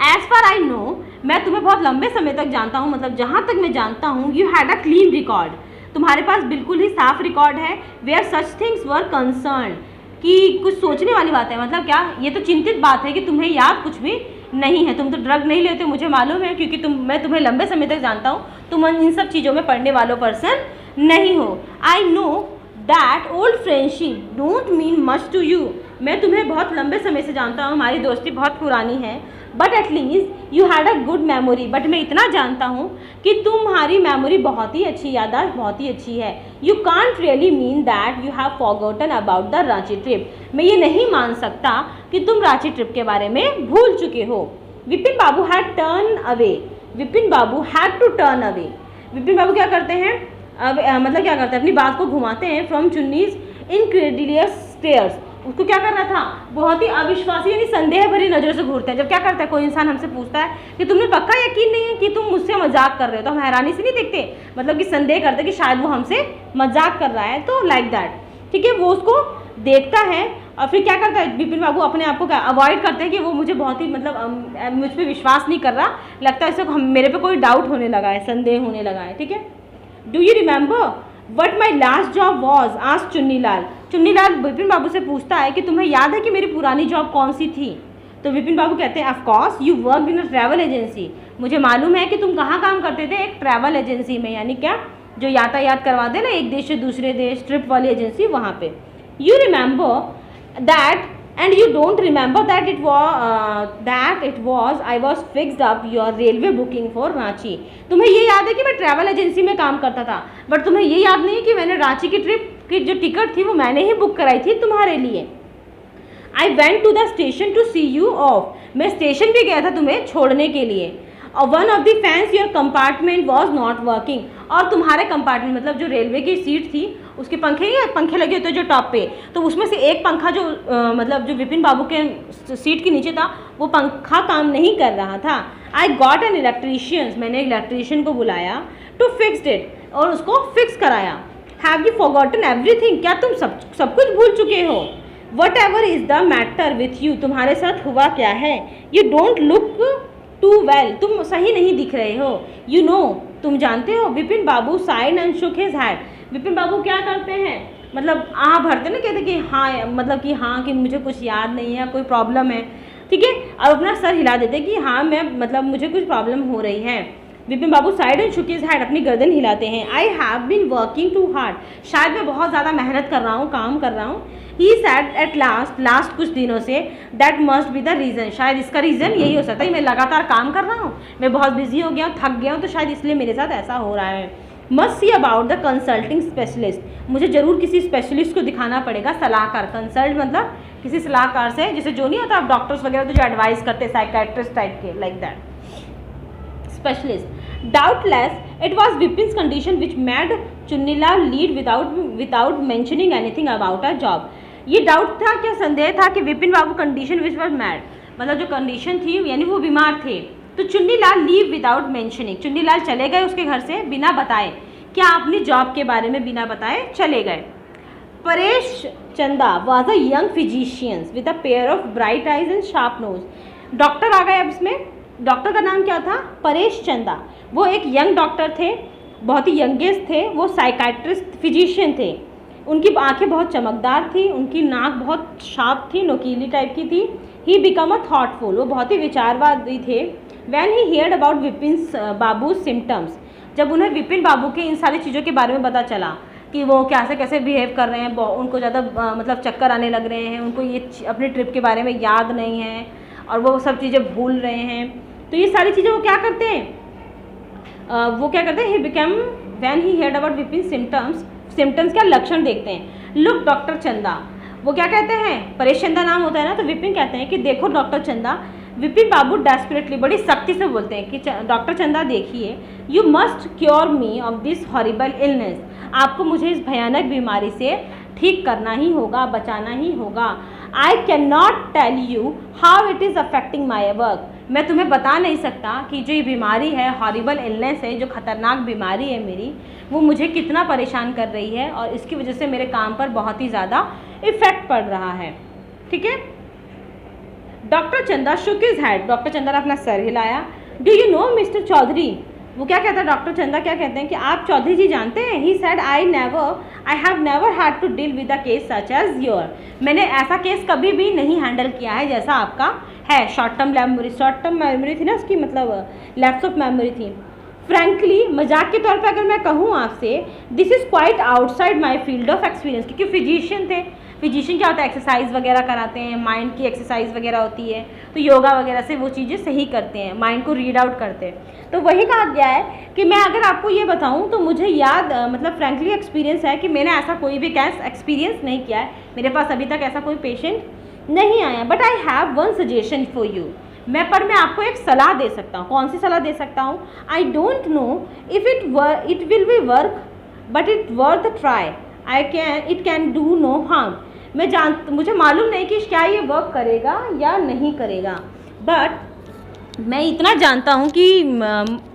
एज फार आई नो, मैं तुम्हें बहुत लंबे समय तक जानता हूँ, मतलब जहाँ तक मैं जानता हूँ, you had a clean record, तुम्हारे पास बिल्कुल ही साफ रिकॉर्ड है। Where such things were concerned, कि कुछ सोचने वाली बात है, मतलब क्या, ये तो चिंतित बात है कि तुम्हें याद कुछ भी नहीं है, तुम तो ड्रग नहीं लेते, मुझे मालूम है, क्योंकि मैं तुम्हें लंबे समय तक जानता हूँ, तुम इन सब चीज़ों में पढ़ने वालों पर्सन नहीं हो। I know that old friendship don't mean much to you, मैं तुम्हें बहुत लंबे समय से जानता हूँ, हमारी दोस्ती बहुत पुरानी है। But at least you had a good memory, but मैं इतना जानता हूँ कि तुम्हारी मेमोरी बहुत ही अच्छी, याददाश्त बहुत ही अच्छी है। You can't really mean that you have forgotten about the Ranchi trip, मैं ये नहीं मान सकता कि तुम रांची ट्रिप के बारे में भूल चुके हो। Vipin Babu had turn away, Vipin Babu had to turn away, Vipin Babu क्या करते हैं, मतलब क्या करते हैं, अपनी बात को घुमाते हैं फ्रॉम चुन्नीज इनक्रेडिलियस स्टेयर्स। उसको क्या करना था, बहुत ही अविश्वासी यानी संदेह भरी नज़रों से घूरते हैं। जब क्या करता है, कोई इंसान हमसे पूछता है कि तुम्हें पक्का यकीन नहीं है कि तुम मुझसे मजाक कर रहे हो, तो हम हैरानी से नहीं देखते, मतलब कि संदेह करते कि शायद वो हमसे मजाक कर रहा है, तो लाइक दैट, ठीक है। वो उसको देखता है और फिर क्या करता है, विपिन बाबू अपने आप को क्या अवॉइड करते हैं कि वो मुझे बहुत ही मतलब मुझ पर विश्वास नहीं कर रहा, लगता है इसे मेरे पे कोई डाउट होने लगा है, संदेह होने लगा है, ठीक है। Do you remember what my last job was, आज चुन्नीलाल, चुन्नीलाल विपिन बाबू से पूछता है कि तुम्हें याद है कि मेरी पुरानी जॉब कौन सी थी। तो विपिन बाबू कहते हैं of course you work in a travel agency, मुझे मालूम है कि तुम कहाँ काम करते थे, एक ट्रैवल एजेंसी में, यानी क्या, जो यातायात करवा दे ना एक देश से दूसरे देश, ट्रिप वाली एजेंसी, वहाँ पे। You remember that and you don't remember that it was I was fixed up your railway booking for Ranchi, तुम्हें ये याद है कि मैं ट्रैवल एजेंसी में काम करता था, बट तुम्हें ये याद नहीं कि मैंने रांची की ट्रिप की जो टिकट थी वो मैंने ही बुक कराई थी तुम्हारे लिए। I went to the station to see you off, मैं स्टेशन भी गया था तुम्हें छोड़ने के लिए। और one of the fans your compartment was not working, और तुम्हारे कंपार्टमेंट मतलब जो रेलवे की सीट थी उसके पंखे लगे होते जो टॉप पे, तो उसमें से एक पंखा जो मतलब जो विपिन बाबू के सीट के नीचे था वो पंखा काम नहीं कर रहा था। आई गॉट एन इलेक्ट्रीशियंस, मैंने इलेक्ट्रीशियन को बुलाया, टू फिक्स इट, और उसको फिक्स कराया। हैव यू फॉरगॉटन एवरीथिंग, क्या तुम सब कुछ भूल चुके हो। Whatever is the matter with you, तुम्हारे साथ हुआ क्या है। You don't look too well, तुम सही नहीं दिख रहे हो। यू नो, तुम जानते हो। Vipin Babu sighed and shook his head, Vipin Babu क्या करते हैं, मतलब आह भरते ना, कहते कि हाँ, मतलब कि हाँ कि मुझे कुछ याद नहीं है, कोई प्रॉब्लम है, ठीक है, और अपना सर हिला देते कि हाँ मैं मतलब मुझे कुछ प्रॉब्लम हो रही है। Vipin Babu sighed and shook his head, अपनी गर्दन हिलाते हैं। I have been working too hard, शायद मैं बहुत ज़्यादा मेहनत कर रहा हूँ, काम कर रहा हूँ। ही सैड एट लास्ट कुछ दिनों से, that must be the reason, शायद इसका रीज़न यही हो सकता है, मैं लगातार काम कर रहा हूँ, मैं बहुत बिजी हो गया हूँ, थक गया हूँ, तो शायद इसलिए मेरे साथ ऐसा हो रहा है। Must see about the consulting specialist, मुझे ज़रूर किसी स्पेशलिस्ट को दिखाना पड़ेगा। सलाहकार, कंसल्ट मतलब किसी सलाहकार से, जैसे जो नहीं होता आप डॉक्टर्स वगैरह तो जो एडवाइस करते हैं, साइकेट्रिस्ट टाइप के, like that specialist. Doubtless, it was Vipin's condition which made Chunilal lead without mentioning anything about her job. ये डाउट था, क्या संदेह था कि विपिन बाबू कंडीशन विच वॉज मैड, मतलब जो कंडीशन थी यानी वो बीमार थे, तो Chunnilal leave without mentioning, Chunnilal चले गए उसके घर से बिना बताए, क्या अपनी जॉब के बारे में बिना बताए चले गए। Paresh Chanda was a young physician with a pair of bright eyes and sharp nose. Doctor आ गए अब इसमें, डॉक्टर का नाम क्या था, परेश चंदा। वो एक यंग डॉक्टर थे, बहुत ही यंगेस्ट थे, वो साइकाट्रिस्ट फिजिशियन थे। उनकी आंखें बहुत चमकदार थी, उनकी नाक बहुत शार्प थी, नोकीली टाइप की थी। ही बिकम अ थॉटफुल, वो बहुत ही विचारवादी थे। When he heard about Vipin Babu symptoms, जब उन्हें विपिन बाबू के इन सारी चीज़ों के बारे में पता चला कि वो कैसे बिहेव कर रहे हैं, उनको ज़्यादा मतलब चक्कर आने लग रहे हैं, उनको ये अपनी ट्रिप के बारे में याद नहीं है और वो सब चीज़ें भूल रहे हैं, तो ये सारी चीज़ें वो क्या करते हैं, he become when he heard about Vipin symptoms क्या लक्षण देखते हैं। लुक डॉक्टर चंदा, वो क्या कहते हैं, परेश चंदा नाम होता है ना, तो विपिन कहते हैं कि देखो डॉक्टर चंदा। विपिन बाबू डेस्परेटली, बड़ी सख्ती से बोलते हैं कि डॉक्टर चंदा देखिए, you must cure me of this horrible illness, आपको मुझे इस भयानक बीमारी से ठीक करना ही होगा, बचाना ही होगा। I can not tell you how it is affecting my work, मैं तुम्हें बता नहीं सकता कि जो ये बीमारी है, हॉरिबल इलनेस है, जो खतरनाक बीमारी है मेरी, वो मुझे कितना परेशान कर रही है और इसकी वजह से मेरे काम पर बहुत ही ज़्यादा इफेक्ट पड़ रहा है। ठीक है। डॉक्टर चंदा शुक हिज हेड, डॉक्टर चंदा ने अपना सर हिलाया। Do you know mister Chaudhary, वो क्या कहता है, डॉक्टर चंदा क्या कहते हैं कि आप चौधरी जी जानते हैं। He said I have never had to deal with a case such as your, मैंने ऐसा केस कभी भी नहीं हैंडल किया है जैसा आपका है। शॉर्ट टर्म मेमोरी थी ना उसकी, मतलब लैप्स ऑफ मेमोरी थी। फ्रैंकली, मजाक के तौर पे अगर मैं कहूँ आपसे, this is quite outside my field of experience, क्योंकि फिजिशियन थे। फिजिशियन क्या होता है, एक्सरसाइज वगैरह कराते हैं, माइंड की एक्सरसाइज वगैरह होती है, तो योगा वगैरह से वो चीज़ें सही करते हैं, माइंड को रीड आउट करते हैं। तो वही कहा गया है कि मैं अगर आपको ये बताऊं तो मुझे याद मतलब फ्रैंकली एक्सपीरियंस है कि मैंने ऐसा कोई भी केस एक्सपीरियंस नहीं किया है, मेरे पास अभी तक ऐसा कोई पेशेंट नहीं आया। But I have one suggestion for you, मैं आपको एक सलाह दे सकता हूँ। कौन सी सलाह दे सकता हूँ? I don't know if it will be work but it worth try, it can do no harm. मुझे मालूम नहीं कि क्या ये वर्क करेगा या नहीं करेगा, बट मैं इतना जानता हूँ कि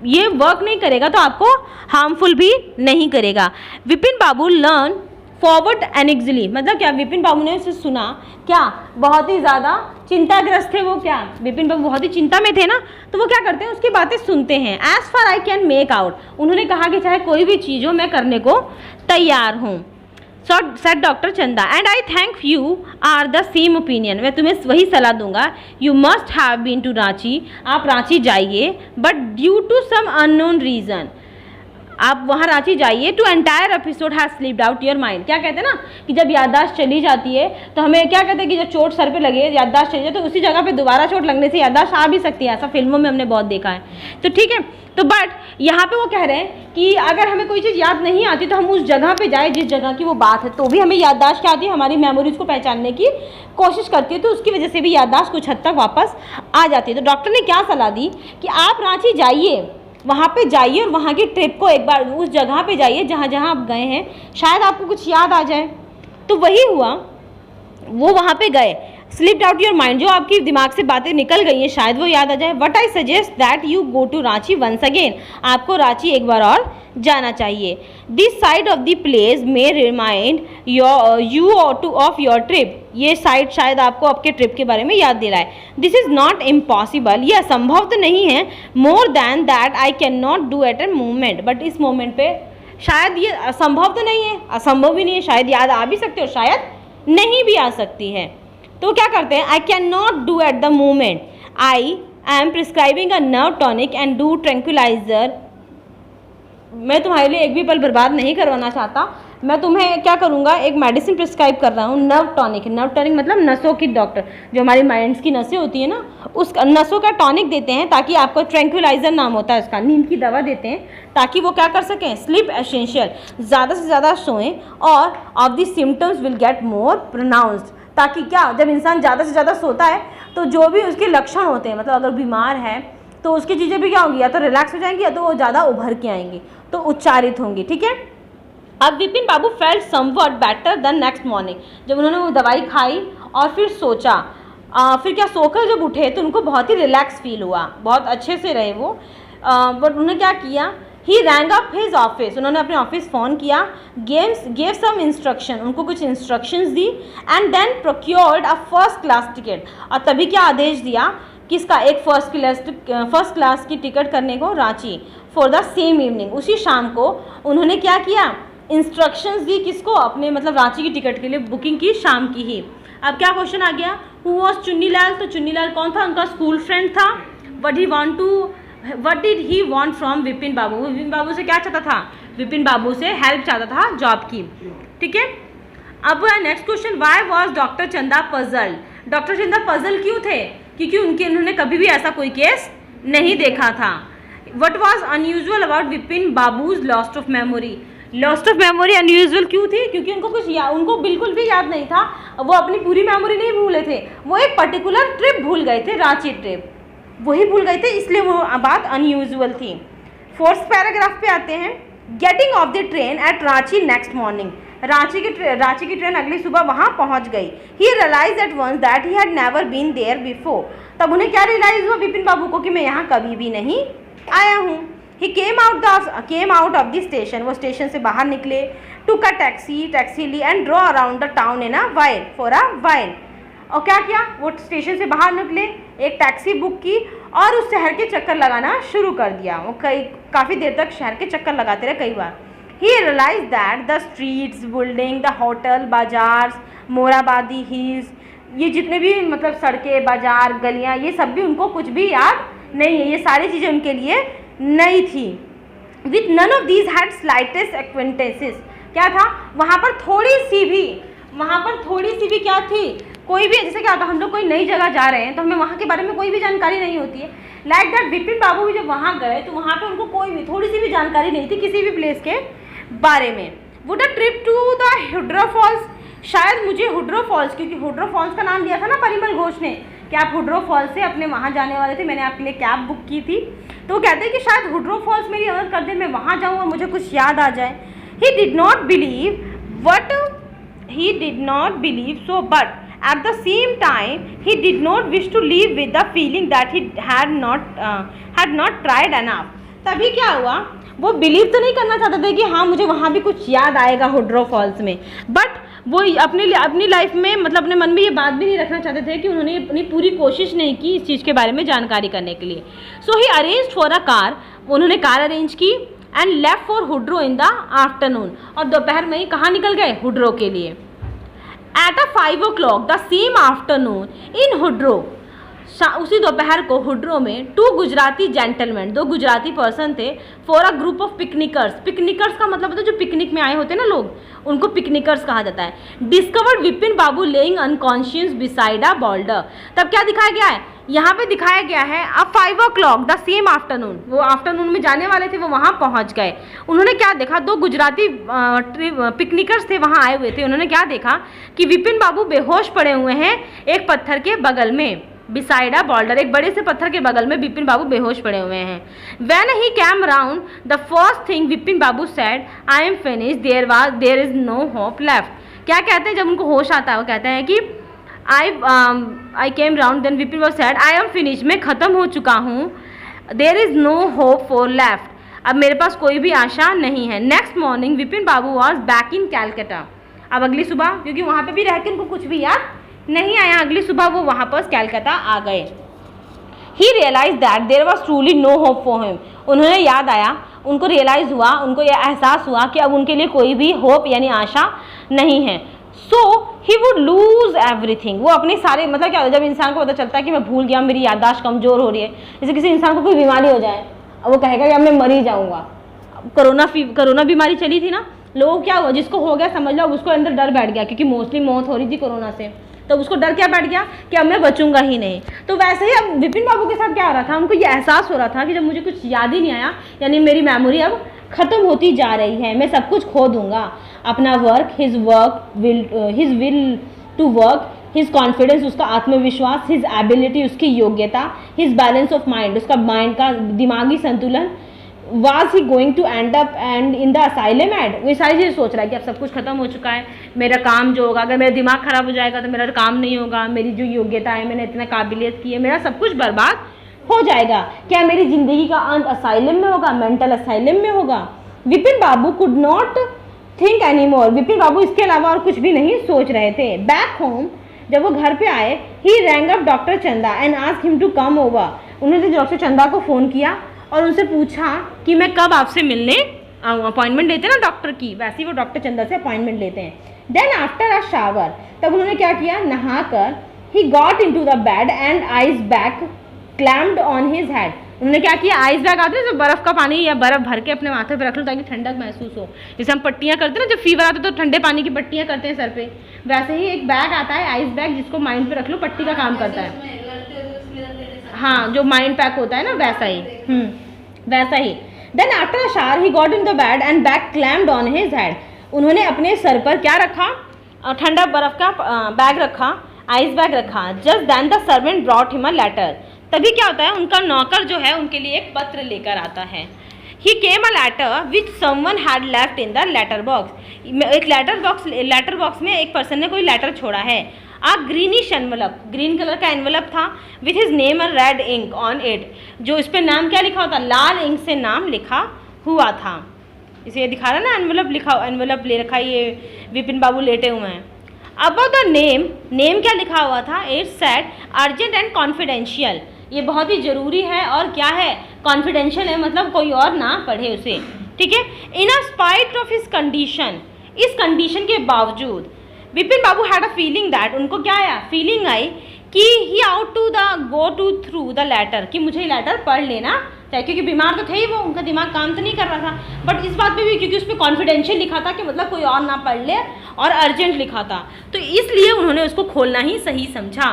ये वर्क नहीं करेगा तो आपको हार्मफुल भी नहीं करेगा। विपिन बाबू लर्न फॉरवर्ड एनेक्सिली, मतलब क्या, विपिन बाबू ने उसे सुना, क्या बहुत ही ज़्यादा चिंताग्रस्त थे वो, क्या विपिन बाबू बहुत ही चिंता में थे ना, तो वो क्या करते हैं, उसकी बातें सुनते हैं। As far I can make out, उन्होंने कहा कि चाहे कोई भी चीज़ हो मैं करने को तैयार हूँ। Said doctor Chanda, and I think you are the same opinion, मैं तुम्हें वही सलाह दूंगा। You must have been to Ranchi, आप रांची जाइए, but due to some unknown reason, आप वहाँ रांची जाइए। To entire episode has slipped out your mind, क्या कहते हैं ना कि जब याददाश्त चली जाती है तो हमें क्या कहते हैं कि जब चोट सर पे लगे, याददाश्त चली जाए, तो उसी जगह पे दोबारा चोट लगने से याददाश्त आ भी सकती है, ऐसा फिल्मों में हमने बहुत देखा है। तो ठीक है, तो बट यहाँ पे वो कह रहे हैं कि अगर हमें कोई चीज़ याद नहीं आती तो हम उस जगह पे जाए जिस जगह की वो बात है, तो भी हमें याददाश्त क्या आती है, हमारी मेमोरीज को पहचानने की कोशिश करती है, तो उसकी वजह से भी याददाश्त कुछ हद तक वापस आ जाती है। तो डॉक्टर ने क्या सलाह दी कि आप रांची जाइए, वहाँ पे जाइए और वहाँ की ट्रिप को एक बार उस जगह पे जाइए जहाँ जहाँ आप गए हैं, शायद आपको कुछ याद आ जाए। तो वही हुआ, वो वहाँ पे गए। स्लिप्ड आउट योर माइंड, जो आपकी दिमाग से बातें निकल गई हैं शायद वो याद आ जाए। What I suggest that you go to Ranchi once again, आपको रांची एक बार और जाना चाहिए। This side of the place may remind you of your trip, ये साइड शायद आपको आपके ट्रिप के बारे में याद दिलाए। दिस इज़ नॉट इम्पॉसिबल, ये असंभव तो नहीं है। More than that I can not do at a moment, but इस मोमेंट पे शायद ये असंभव तो नहीं है, असंभव भी नहीं है, शायद याद आ भी सकते हो, शायद नहीं भी आ सकती है। तो क्या करते हैं, आई can not do at the moment, I am prescribing a nerve tonic and do tranquilliser मैं तुम्हारे लिए एक भी पल बर्बाद नहीं करवाना चाहता। मैं तुम्हें क्या करूँगा, एक मेडिसिन प्रिस्क्राइब कर रहा हूँ, नर्व टॉनिक। नर्व टॉनिक मतलब नसों की डॉक्टर, जो हमारी माइंड्स की नसें होती है ना, उस नसों का टॉनिक देते हैं, ताकि आपको ट्रैंक्विलाइजर नाम होता है उसका, नींद की दवा देते हैं, ताकि वो क्या कर सकें, स्लीप एसेंशियल, ज़्यादा से ज़्यादा सोएं, और of the symptoms will get more pronounced, ताकि क्या, जब इंसान ज़्यादा से ज़्यादा सोता है तो जो भी उसके लक्षण होते हैं, मतलब अगर बीमार है तो उसकी चीज़ें भी क्या होंगी, या तो रिलैक्स हो जाएंगी, या तो वो ज़्यादा उभर के आएंगी, तो उच्चारित होंगी। ठीक है। अब Vipin Babu felt somewhat better then next morning, जब उन्होंने वो दवाई खाई और फिर सोचा, फिर क्या, सोकर जब उठे तो उनको बहुत ही रिलैक्स फील हुआ, बहुत अच्छे से रहे वो। बट उन्होंने क्या किया, he rang up his office, उन्होंने अपने ऑफिस फ़ोन किया, गेव सम इंस्ट्रक्शन, उनको कुछ इंस्ट्रक्शंस दी, and then procured a first class ticket, और तभी क्या आदेश दिया, किसका, एक फर्स्ट क्लास की टिकट करने को Ranchi, for the same evening, उसी शाम को उन्होंने क्या किया, इंस्ट्रक्शंस दी, किसको, अपने मतलब रांची की टिकट के लिए बुकिंग की, शाम की ही। अब क्या क्वेश्चन आ गया, हु वॉज चुन्नीलाल, तो चुन्नीलाल कौन था, उनका स्कूल फ्रेंड था। What did he want from Vipin Babu, Vipin Babu से क्या चाहता था, विपिन बाबू से हेल्प चाहता था जॉब की। ठीक है। अब next question, why was doctor चंदा पजल, डॉक्टर चंदा पजल क्यों थे, क्योंकि उन्होंने कभी भी ऐसा कोई केस नहीं देखा था। What was unusual about Vipin babus lost of memory, lost of memory unusual क्यों थी, क्योंकि उनको बिल्कुल भी याद नहीं था, वो अपनी पूरी मेमोरी नहीं भूले थे, वो एक पर्टिकुलर ट्रिप भूल गए थे, रांची ट्रिप, वही भूल गए थे, इसलिए वो बात अनयूजुअल थी। फोर्थ पैराग्राफ पे आते हैं, getting off the train at Ranchi next morning, Ranchi की ट्रेन अगली सुबह वहाँ पहुँच गई। He realised at once that he had never been there before, तब उन्हें क्या रियलाइज हुआ, विपिन बाबू को, कि मैं यहाँ कभी भी नहीं आया हूँ। He came out of the station, वो स्टेशन से बाहर निकले, टुक अ टैक्सी ली and drove around the town in a while, for a while, और क्या किया, वो स्टेशन से बाहर निकले, एक टैक्सी बुक की और उस शहर के चक्कर लगाना शुरू कर दिया। वो काफ़ी देर तक शहर के चक्कर लगाते रहे कई बार। He realised that the streets, building, the hotel, bazaars, Morabadi hills, ये जितने भी मतलब सड़कें, बाजार, गलियाँ, ये सब भी उनको कुछ भी याद नहीं है, ये सारी चीज़ें उनके लिए नई थी। With none of these had slightest acquaintances, क्या था वहाँ पर, थोड़ी सी भी क्या थी, कोई भी, जैसे क्या होता है, हम लोग कोई नई जगह जा रहे हैं तो हमें वहाँ के बारे में कोई भी जानकारी नहीं होती है। लाइक दैट विपिन बाबू भी जब वहाँ गए तो वहाँ पे उनको कोई भी थोड़ी सी भी जानकारी नहीं थी किसी भी प्लेस के बारे में। Would a trip to the Hundru falls, शायद मुझे हुड्रो फॉल्स, क्योंकि हुड्रो फॉल्स का नाम दिया था ना परिमल घोष ने कि आप हुड्रो फॉल्स से अपने वहाँ जाने वाले थे, मैंने आपके लिए कैब बुक की थी, तो वो कहते हैं कि शायद हुड्रो फॉल्स मेरी मदद कर दे, मैं वहाँ जाऊँ और मुझे कुछ याद आ जाए। He did not believe so, but at the same time he did not wish to leave with the feeling that he had not tried enough। तभी क्या हुआ, वो बिलीव तो नहीं करना चाहते थे कि हाँ मुझे वहाँ भी कुछ याद आएगा हुड्रो फॉल्स में, बट वो अपनी लाइफ में, मतलब अपने मन में ये बात भी नहीं रखना चाहते थे कि उन्होंने अपनी पूरी कोशिश नहीं की इस चीज़ के बारे में जानकारी करने के लिए। So he arranged for a car, उन्होंने कार अरेंज की, and left for Hundru in the afternoon, और दोपहर में ही कहाँ निकल गए, हुड्रो के लिए। At 5 o'clock the same afternoon in हुड्रो, उसी दोपहर को हुड्रो में, 2 गुजराती जेंटलमैन, 2 गुजराती पर्सन थे, फॉर अ ग्रुप ऑफ पिकनिकर्स, पिकनिकर्स का मतलब होता है जो पिकनिक में आए होते हैं ना लोग, उनको पिकनिकर्स कहा जाता है। Discovered Vipin Babu laying unconscious beside a boulder, तब क्या दिखाया गया है, यहाँ पे दिखाया गया है अब 5 o'clock द सेम आफ्टरनून, वो आफ्टरनून में जाने वाले थे, वो वहाँ पहुँच गए। उन्होंने क्या देखा, 2 गुजराती पिकनिकर्स थे वहाँ आए हुए थे, उन्होंने क्या देखा कि विपिन बाबू बेहोश पड़े हुए हैं एक पत्थर के बगल में, बिसाइड अ बोल्डर, एक बड़े से पत्थर के बगल में विपिन बाबू बेहोश पड़े हुए हैं। When he came round the first thing Vipin Babu said, I am finish, there is no hope left. क्या कहते हैं जब उनको होश आता है, वो कहते हैं कि I came round, then Vipin Babu said, I am finish, मैं ख़त्म हो चुका हूँ, there is no hope for left, अब मेरे पास कोई भी आशा नहीं है। Next morning Vipin Babu was back in Calcutta, अब अगली सुबह, क्योंकि वहाँ पे भी रह के उनको कुछ भी याद नहीं आया, अगली सुबह वो वहाँ पर कैलकाटा आ गए। He realised that there was truly no hope for him, उन्होंने याद आया, उनको रियलाइज़ हुआ, उनको यह एहसास हुआ कि अब उनके लिए कोई भी होप यानी आशा नहीं है। सो ही वुड लूज एवरीथिंग, वो अपने सारे, मतलब क्या होता है जब इंसान को पता चलता है कि मैं भूल गया, मेरी याददाश्त कमज़ोर हो रही है, जैसे किसी इंसान को कोई बीमारी हो जाए और वो कहेगा कि अब मैं मर ही जाऊँगा, कोरोना बीमारी चली थी ना, लोगों को क्या हुआ, जिसको हो गया समझ लो उसको अंदर डर बैठ गया, क्योंकि मोस्टली मौत हो रही थी कोरोना से, तो उसको डर क्या बैठ गया कि अब मैं बचूंगा ही नहीं। तो वैसे ही अब विपिन बाबू के साथ क्या हो रहा था, उनको ये एहसास हो रहा था कि जब मुझे कुछ याद ही नहीं आया, यानी मेरी मेमोरी अब ख़त्म होती जा रही है, मैं सब कुछ खो दूंगा, अपना work, his will to work, his confidence, उसका आत्मविश्वास, हिज एबिलिटी, उसकी योग्यता, हिज बैलेंस ऑफ माइंड, उसका माइंड का दिमागी संतुलन, was he going to end up and in the asylum at, वो सारी चीज़ें सोच रहा है कि अब सब कुछ खत्म हो चुका है, मेरा काम जो होगा, अगर मेरा दिमाग खराब हो जाएगा तो मेरा काम नहीं होगा, मेरी जो योग्यता है, मैंने इतना काबिलियत की है, मेरा सब कुछ बर्बाद हो जाएगा, क्या मेरी ज़िंदगी का अंत असाइलम में होगा, मेंटल असाइलम में होगा। Vipin Babu could not think any more, Vipin Babu इसके अलावा और कुछ भी नहीं सोच रहे थे। बैक होम, जब वो घर पे आए, he rang up doctor Chanda and asked him to come over, उन्होंने डॉक्टर चंदा को फ़ोन किया और उनसे पूछा कि मैं कब आपसे मिलने आऊँ, अपॉइंटमेंट लेते हैं ना डॉक्टर की, वैसे ही वो डॉक्टर चंदा से अपॉइंटमेंट लेते हैं। देन आफ्टर अ शावर, तब उन्होंने क्या किया, नहाकर, he got into the bed and ice bag clamped on his head, उन्होंने क्या किया, आइस बैग आते हैं जो बर्फ़ का पानी या बर्फ़ भर के अपने माथे पे रख लो ताकि ठंडक महसूस हो, जैसे हम पट्टियाँ करते हैं ना, जब फीवर आता है तो ठंडे पानी की पट्टियाँ करते हैं सर पे, वैसे ही एक बैग आता है आइस बैग जिसको माइंड पे रख लो, पट्टी का काम करता है, हाँ जो माइंड पैक होता है ना वैसा ही, वैसा ही। Then after a shower he got in the bed and bag clamped on his head, उन्होंने अपने सर पर क्या रखा, ठंडा बर्फ़ का बैग रखा, आइस बैग रखा। Just then the servant brought him a letter, तभी क्या होता है, उनका नौकर जो है उनके लिए एक पत्र लेकर आता है। He came a letter which someone had left in the letter box, एक लेटर बॉक्स में एक पर्सन ने कोई लेटर छोड़ा है। A greenish envelope, green colour का एनवलप था, विथ हिज नेम और रेड इंक ऑन इट, जो इस पर नाम क्या लिखा होता, लाल इंक से नाम लिखा हुआ था। इसे ये दिखा रहा है ना, एनवलप ले रखा, ये विपिन बाबू लेटे हुए हैं। अबाउट द नेम क्या लिखा हुआ था, it's said urgent and confidential, ये बहुत ही ज़रूरी है और क्या है, कॉन्फिडेंशियल है, मतलब कोई और ना पढ़े उसे, ठीक है। In a spite of his condition, इस कंडीशन के बावजूद Vipin Babu had a feeling that, उनको क्या आया, फीलिंग आई कि he out to go to through the letter, कि मुझे लेटर पढ़ लेना चाहिए, क्योंकि बीमार तो थे ही वो, उनका दिमाग काम तो नहीं कर रहा था, बट इस बात पे भी क्योंकि उस पर कॉन्फिडेंशियल लिखा था कि मतलब कोई और ना पढ़ ले, और अर्जेंट लिखा था, तो इसलिए उन्होंने उसको खोलना ही सही समझा।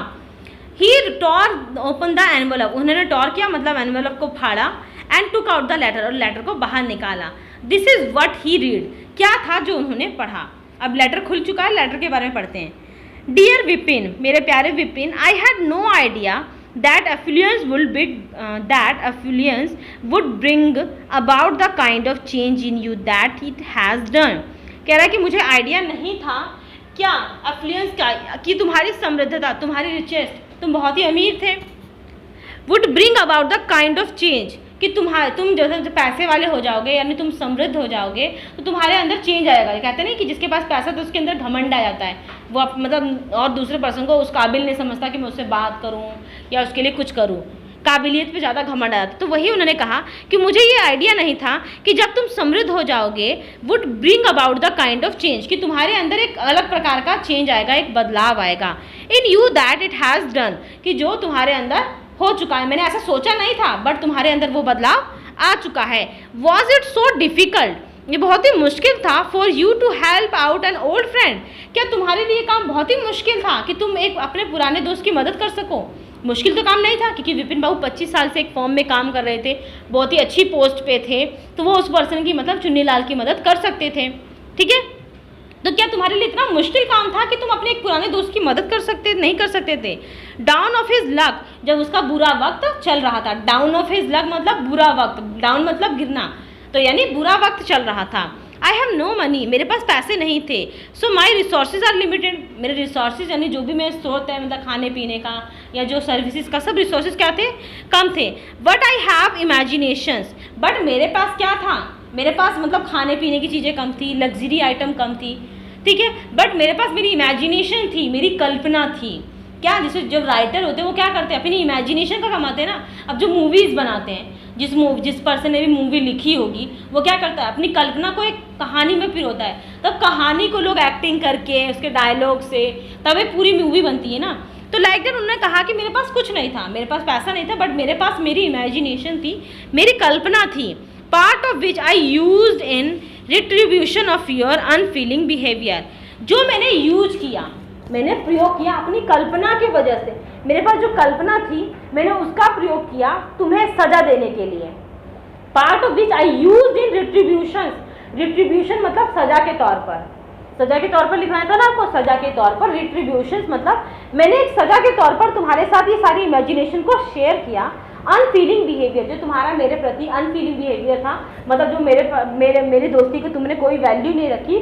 He tore open the envelope, उन्होंने टॉर किया मतलब एनवलप को फाड़ा, and took out the letter, और लेटर को बाहर निकाला। This is what he read, क्या था जो उन्होंने पढ़ा। अब लेटर खुल चुका है, लेटर के बारे में पढ़ते हैं। डियर विपिन, मेरे प्यारे Vipin, I had no idea that affluence would bring about the kind of change in you that it has done। कह रहा है कि मुझे आइडिया नहीं था क्या affluence का, कि तुम्हारी समृद्धता, तुम्हारी रिचेस्ट, तुम बहुत ही अमीर थे, would bring about the kind of change, कि तुम जैसे पैसे वाले हो जाओगे, यानी तुम समृद्ध हो जाओगे, तो तुम्हारे अंदर चेंज आएगा। कहते नहीं कि जिसके पास पैसा तो उसके अंदर घमंड आ जाता है, वो मतलब और दूसरे पर्सन को उस काबिल नहीं समझता कि मैं उससे बात करूं या उसके लिए कुछ करूं, काबिलियत पे ज़्यादा घमंड आ जाता है। तो वही उन्होंने कहा कि मुझे ये आइडिया नहीं था कि जब तुम समृद्ध हो जाओगे, would bring about the kind of change, कि तुम्हारे अंदर एक अलग प्रकार का चेंज आएगा, एक बदलाव आएगा। In you that it has done, कि जो तुम्हारे अंदर हो चुका है, मैंने ऐसा सोचा नहीं था बट तुम्हारे अंदर वो बदलाव आ चुका है। वॉज इट सो डिफ़िकल्ट, ये बहुत ही मुश्किल था, for you to help out an old friend, क्या तुम्हारे लिए काम बहुत ही मुश्किल था कि तुम एक अपने पुराने दोस्त की मदद कर सको। मुश्किल तो काम नहीं था, क्योंकि विपिन बाबू 25 साल से एक फॉर्म में काम कर रहे थे, बहुत ही अच्छी पोस्ट पे थे, तो वो उस पर्सन की मतलब चुन्नीलाल की मदद कर सकते थे, ठीक है। तो क्या तुम्हारे लिए इतना मुश्किल काम था कि तुम अपने एक पुराने दोस्त की मदद नहीं कर सकते थे। डाउन ऑफ हिज लक, जब उसका बुरा वक्त चल रहा था, डाउन ऑफ हिज लक मतलब बुरा वक्त, डाउन मतलब गिरना, तो यानी बुरा वक्त चल रहा था। आई हैव नो मनी, मेरे पास पैसे नहीं थे। सो माई रिसोर्सेज आर लिमिटेड, मेरे रिसोर्सेज यानी जो भी मेरे स्रोत है, मतलब खाने पीने का या जो सर्विसेज का, सब रिसोर्सेज क्या थे, कम थे। But I have imaginations, but मेरे पास क्या था, मेरे पास मतलब खाने पीने की चीज़ें कम थी, लग्जरी आइटम कम थी, ठीक है, बट मेरे पास मेरी इमेजिनेशन थी, मेरी कल्पना थी। क्या, जैसे जब राइटर होते हैं वो क्या करते हैं, अपनी इमेजिनेशन का कमाते हैं ना। अब जो मूवीज़ बनाते हैं, जिस पर्सन ने भी मूवी लिखी होगी वो क्या करता है, अपनी कल्पना को एक कहानी में फिर होता है, तब कहानी को लोग एक्टिंग करके उसके डायलॉग से तब एक पूरी मूवी बनती है ना। तो लाइक दैट उन्होंने कहा कि मेरे पास कुछ नहीं था, मेरे पास पैसा नहीं था, बट मेरे पास मेरी इमेजिनेशन थी, मेरी कल्पना थी। Part of which I used in retribution of your unfailing behaviour. जो मैंने यूज किया, मैंने प्रयोग किया अपनी कल्पना की वजह से, मेरे पास जो कल्पना थी मैंने उसका प्रयोग किया तुम्हें सजा देने के लिए। Part of which I used in retribution, retribution मतलब सजा के तौर पर, सजा के तौर पर लिखना था ना आपको, सजा के तौर पर। रिट्रीब्यूशन मतलब मैंने एक सजा के तौर पर तुम्हारे साथ ये सारी इमेजिनेशन को शेयर किया। अनफीलिंग बिहेवियर, जो तुम्हारा मेरे प्रति अनफीलिंग बिहेवियर था, मतलब जो मेरी दोस्ती को तुमने कोई वैल्यू नहीं रखी,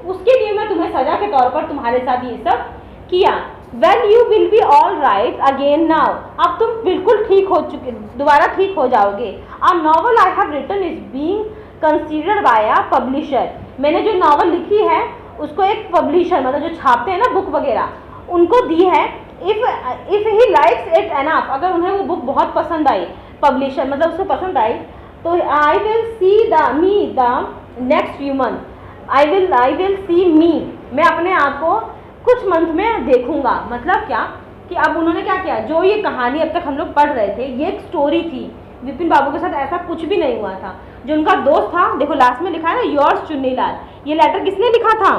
उसके लिए मैं तुम्हें सजा के तौर पर तुम्हारे साथ ये सब किया। When you will be all right again now, अब तुम बिल्कुल ठीक हो चुके, दोबारा ठीक हो जाओगे। A novel I have written is being considered by a publisher, मैंने जो नावल लिखी है उसको एक पब्लिशर, मतलब जो छापते हैं ना बुक वगैरह, उनको दी है। If he likes it enough, अगर उन्हें वो बुक बहुत पसंद आई, पब्लिशर मतलब उसको पसंद आई, तो I will see the next few month, I will see me, मैं अपने आप को कुछ मंथ में देखूंगा। मतलब क्या कि अब उन्होंने क्या किया, जो ये कहानी अब तक हम लोग पढ़ रहे थे, ये एक स्टोरी थी। विपिन बाबू के साथ ऐसा कुछ भी नहीं हुआ था। जो उनका दोस्त था, देखो लास्ट में लिखा है ना, योर्स चुन्नीलाल, ये लेटर किसने लिखा था?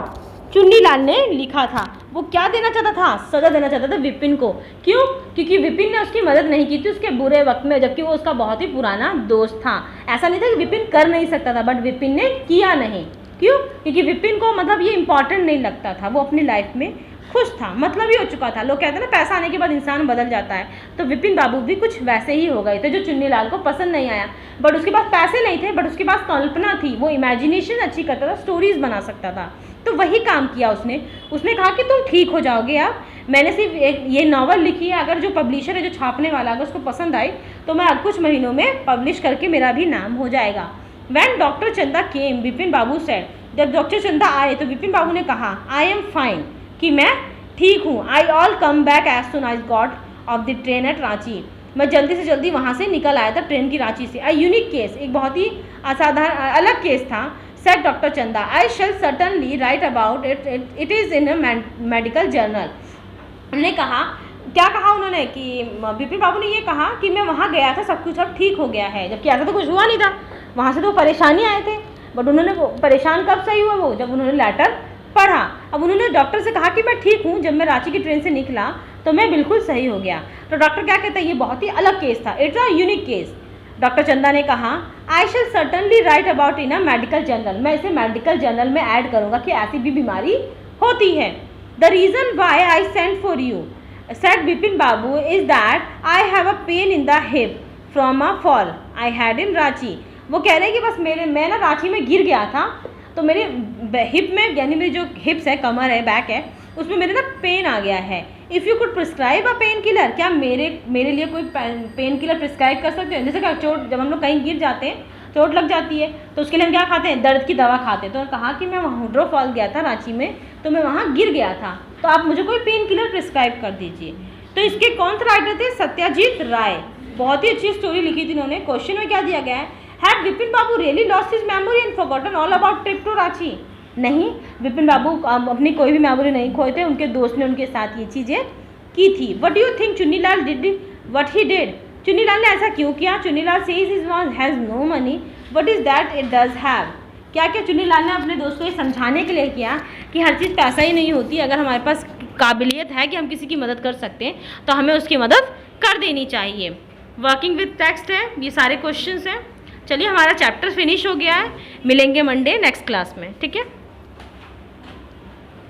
चुन्नीलाल ने लिखा था। वो क्या देना चाहता था? सजा देना चाहता था विपिन को। क्यों? क्योंकि विपिन ने उसकी मदद नहीं की थी उसके बुरे वक्त में, जबकि वो उसका बहुत ही पुराना दोस्त था। ऐसा नहीं था कि विपिन कर नहीं सकता था, बट विपिन ने किया नहीं। क्यों? क्योंकि विपिन को मतलब ये इंपॉर्टेंट नहीं लगता था, वो अपनी लाइफ में खुश था, मतलब ही हो चुका था। लोग कहते हैं ना पैसा आने के बाद इंसान बदल जाता है, तो विपिन बाबू भी कुछ वैसे ही हो गए थे, जो चुन्नीलाल को पसंद नहीं आया। बट उसके पास पैसे नहीं थे, बट उसके पास कल्पना थी, वो इमेजिनेशन अच्छी करता था, स्टोरीज बना सकता था। तो वही काम किया उसने कहा कि तुम ठीक हो जाओगे। अब मैंने सिर्फ ये नावल लिखी है, अगर जो पब्लिशर है, जो छापने वाला, अगर उसको पसंद आई तो मैं कुछ महीनों में पब्लिश करके मेरा भी नाम हो जाएगा। When डॉक्टर चंदा केम, विपिन बाबू सेड, जब डॉक्टर चंदा आए तो विपिन बाबू ने कहा, आई एम फाइन, कि मैं ठीक हूँ। I'll come back as soon I got off the train at Ranchi, मैं जल्दी से जल्दी वहाँ से निकल आया था ट्रेन की, रांची से। अ यूनिक केस, एक बहुत ही असाधारण अलग केस था। सेड डॉक्टर चंदा, I shall certainly right about it, it is in a medical journal. उन्होंने कहा, क्या कहा उन्होंने कि विपिन बाबू ने ये कहा कि मैं वहाँ गया था, सब कुछ अब ठीक हो गया है, जबकि ऐसा तो कुछ हुआ नहीं था। वहाँ से तो परेशानी आए थे, बट उन्होंने परेशान कब सही हुआ? वो जब उन्होंने लेटर पढ़ा। अब उन्होंने डॉक्टर से कहा कि मैं ठीक हूँ, जब मैं रांची की ट्रेन से निकला तो मैं बिल्कुल सही हो गया। तो डॉक्टर क्या कहता है, ये बहुत ही अलग केस था, it's a unique case. Doctor चंदा ने कहा, I shall certainly right about in a medical journal, मैं इसे मेडिकल जर्नल में ऐड करूँगा कि ऐसी भी बीमारी होती है। The reason why I send for you, said Vipin Babu, is that I have a pain in the hip from a fall I had in Ranchi. वो कह रहे हैं कि बस मैं ना रांची में गिर गया था, तो मेरे हिप में, यानी मेरी जो हिप्स है, कमर है, बैक है, उसमें मेरे ना पेन आ गया है। If you could prescribe a pain killer, क्या मेरे लिए कोई पेन किलर प्रिस्क्राइब कर सकते हैं? जैसे कि चोट, जब हम लोग कहीं गिर जाते हैं, चोट लग जाती है, तो उसके लिए हम क्या खाते हैं? दर्द की दवा खाते हैं। तो कहा कि मैं वहाँ हुड्रो फॉल गया था रांची में, तो मैं वहाँ गिर गया था, तो आप मुझे कोई पेन किलर प्रिस्क्राइब कर दीजिए। तो इसके कौन सा राइटर थे? सत्यजीत राय। बहुत ही अच्छी स्टोरी लिखी थी इन्होंने। क्वेश्चन में क्या दिया गया है, had Vipin babu really lost his memory and forgotten all about trip to Ranchi? नहीं, विपिन बाबू अपनी कोई भी मेमोरी नहीं खोए थे, उनके दोस्त ने उनके साथ ये चीज़ें की थी। What do you think Chunnilal did what he did? Chunnilal ने ऐसा क्यों किया? Chunnilal says his has no money, what is that it does have? क्या क्या चुन्नीलाल ने अपने दोस्त को ये समझाने के लिए किया कि हर चीज़ पैसा ही नहीं होती, अगर हमारे पास काबिलियत है कि हम किसी की मदद कर सकते हैं तो हमें उसकी मदद कर देनी चाहिए। वर्किंग विद टेक्स्ट है, ये सारे क्वेश्चंस हैं। चलिए, हमारा चैप्टर फिनिश हो गया है। मिलेंगे मंडे नेक्स्ट क्लास में, ठीक है।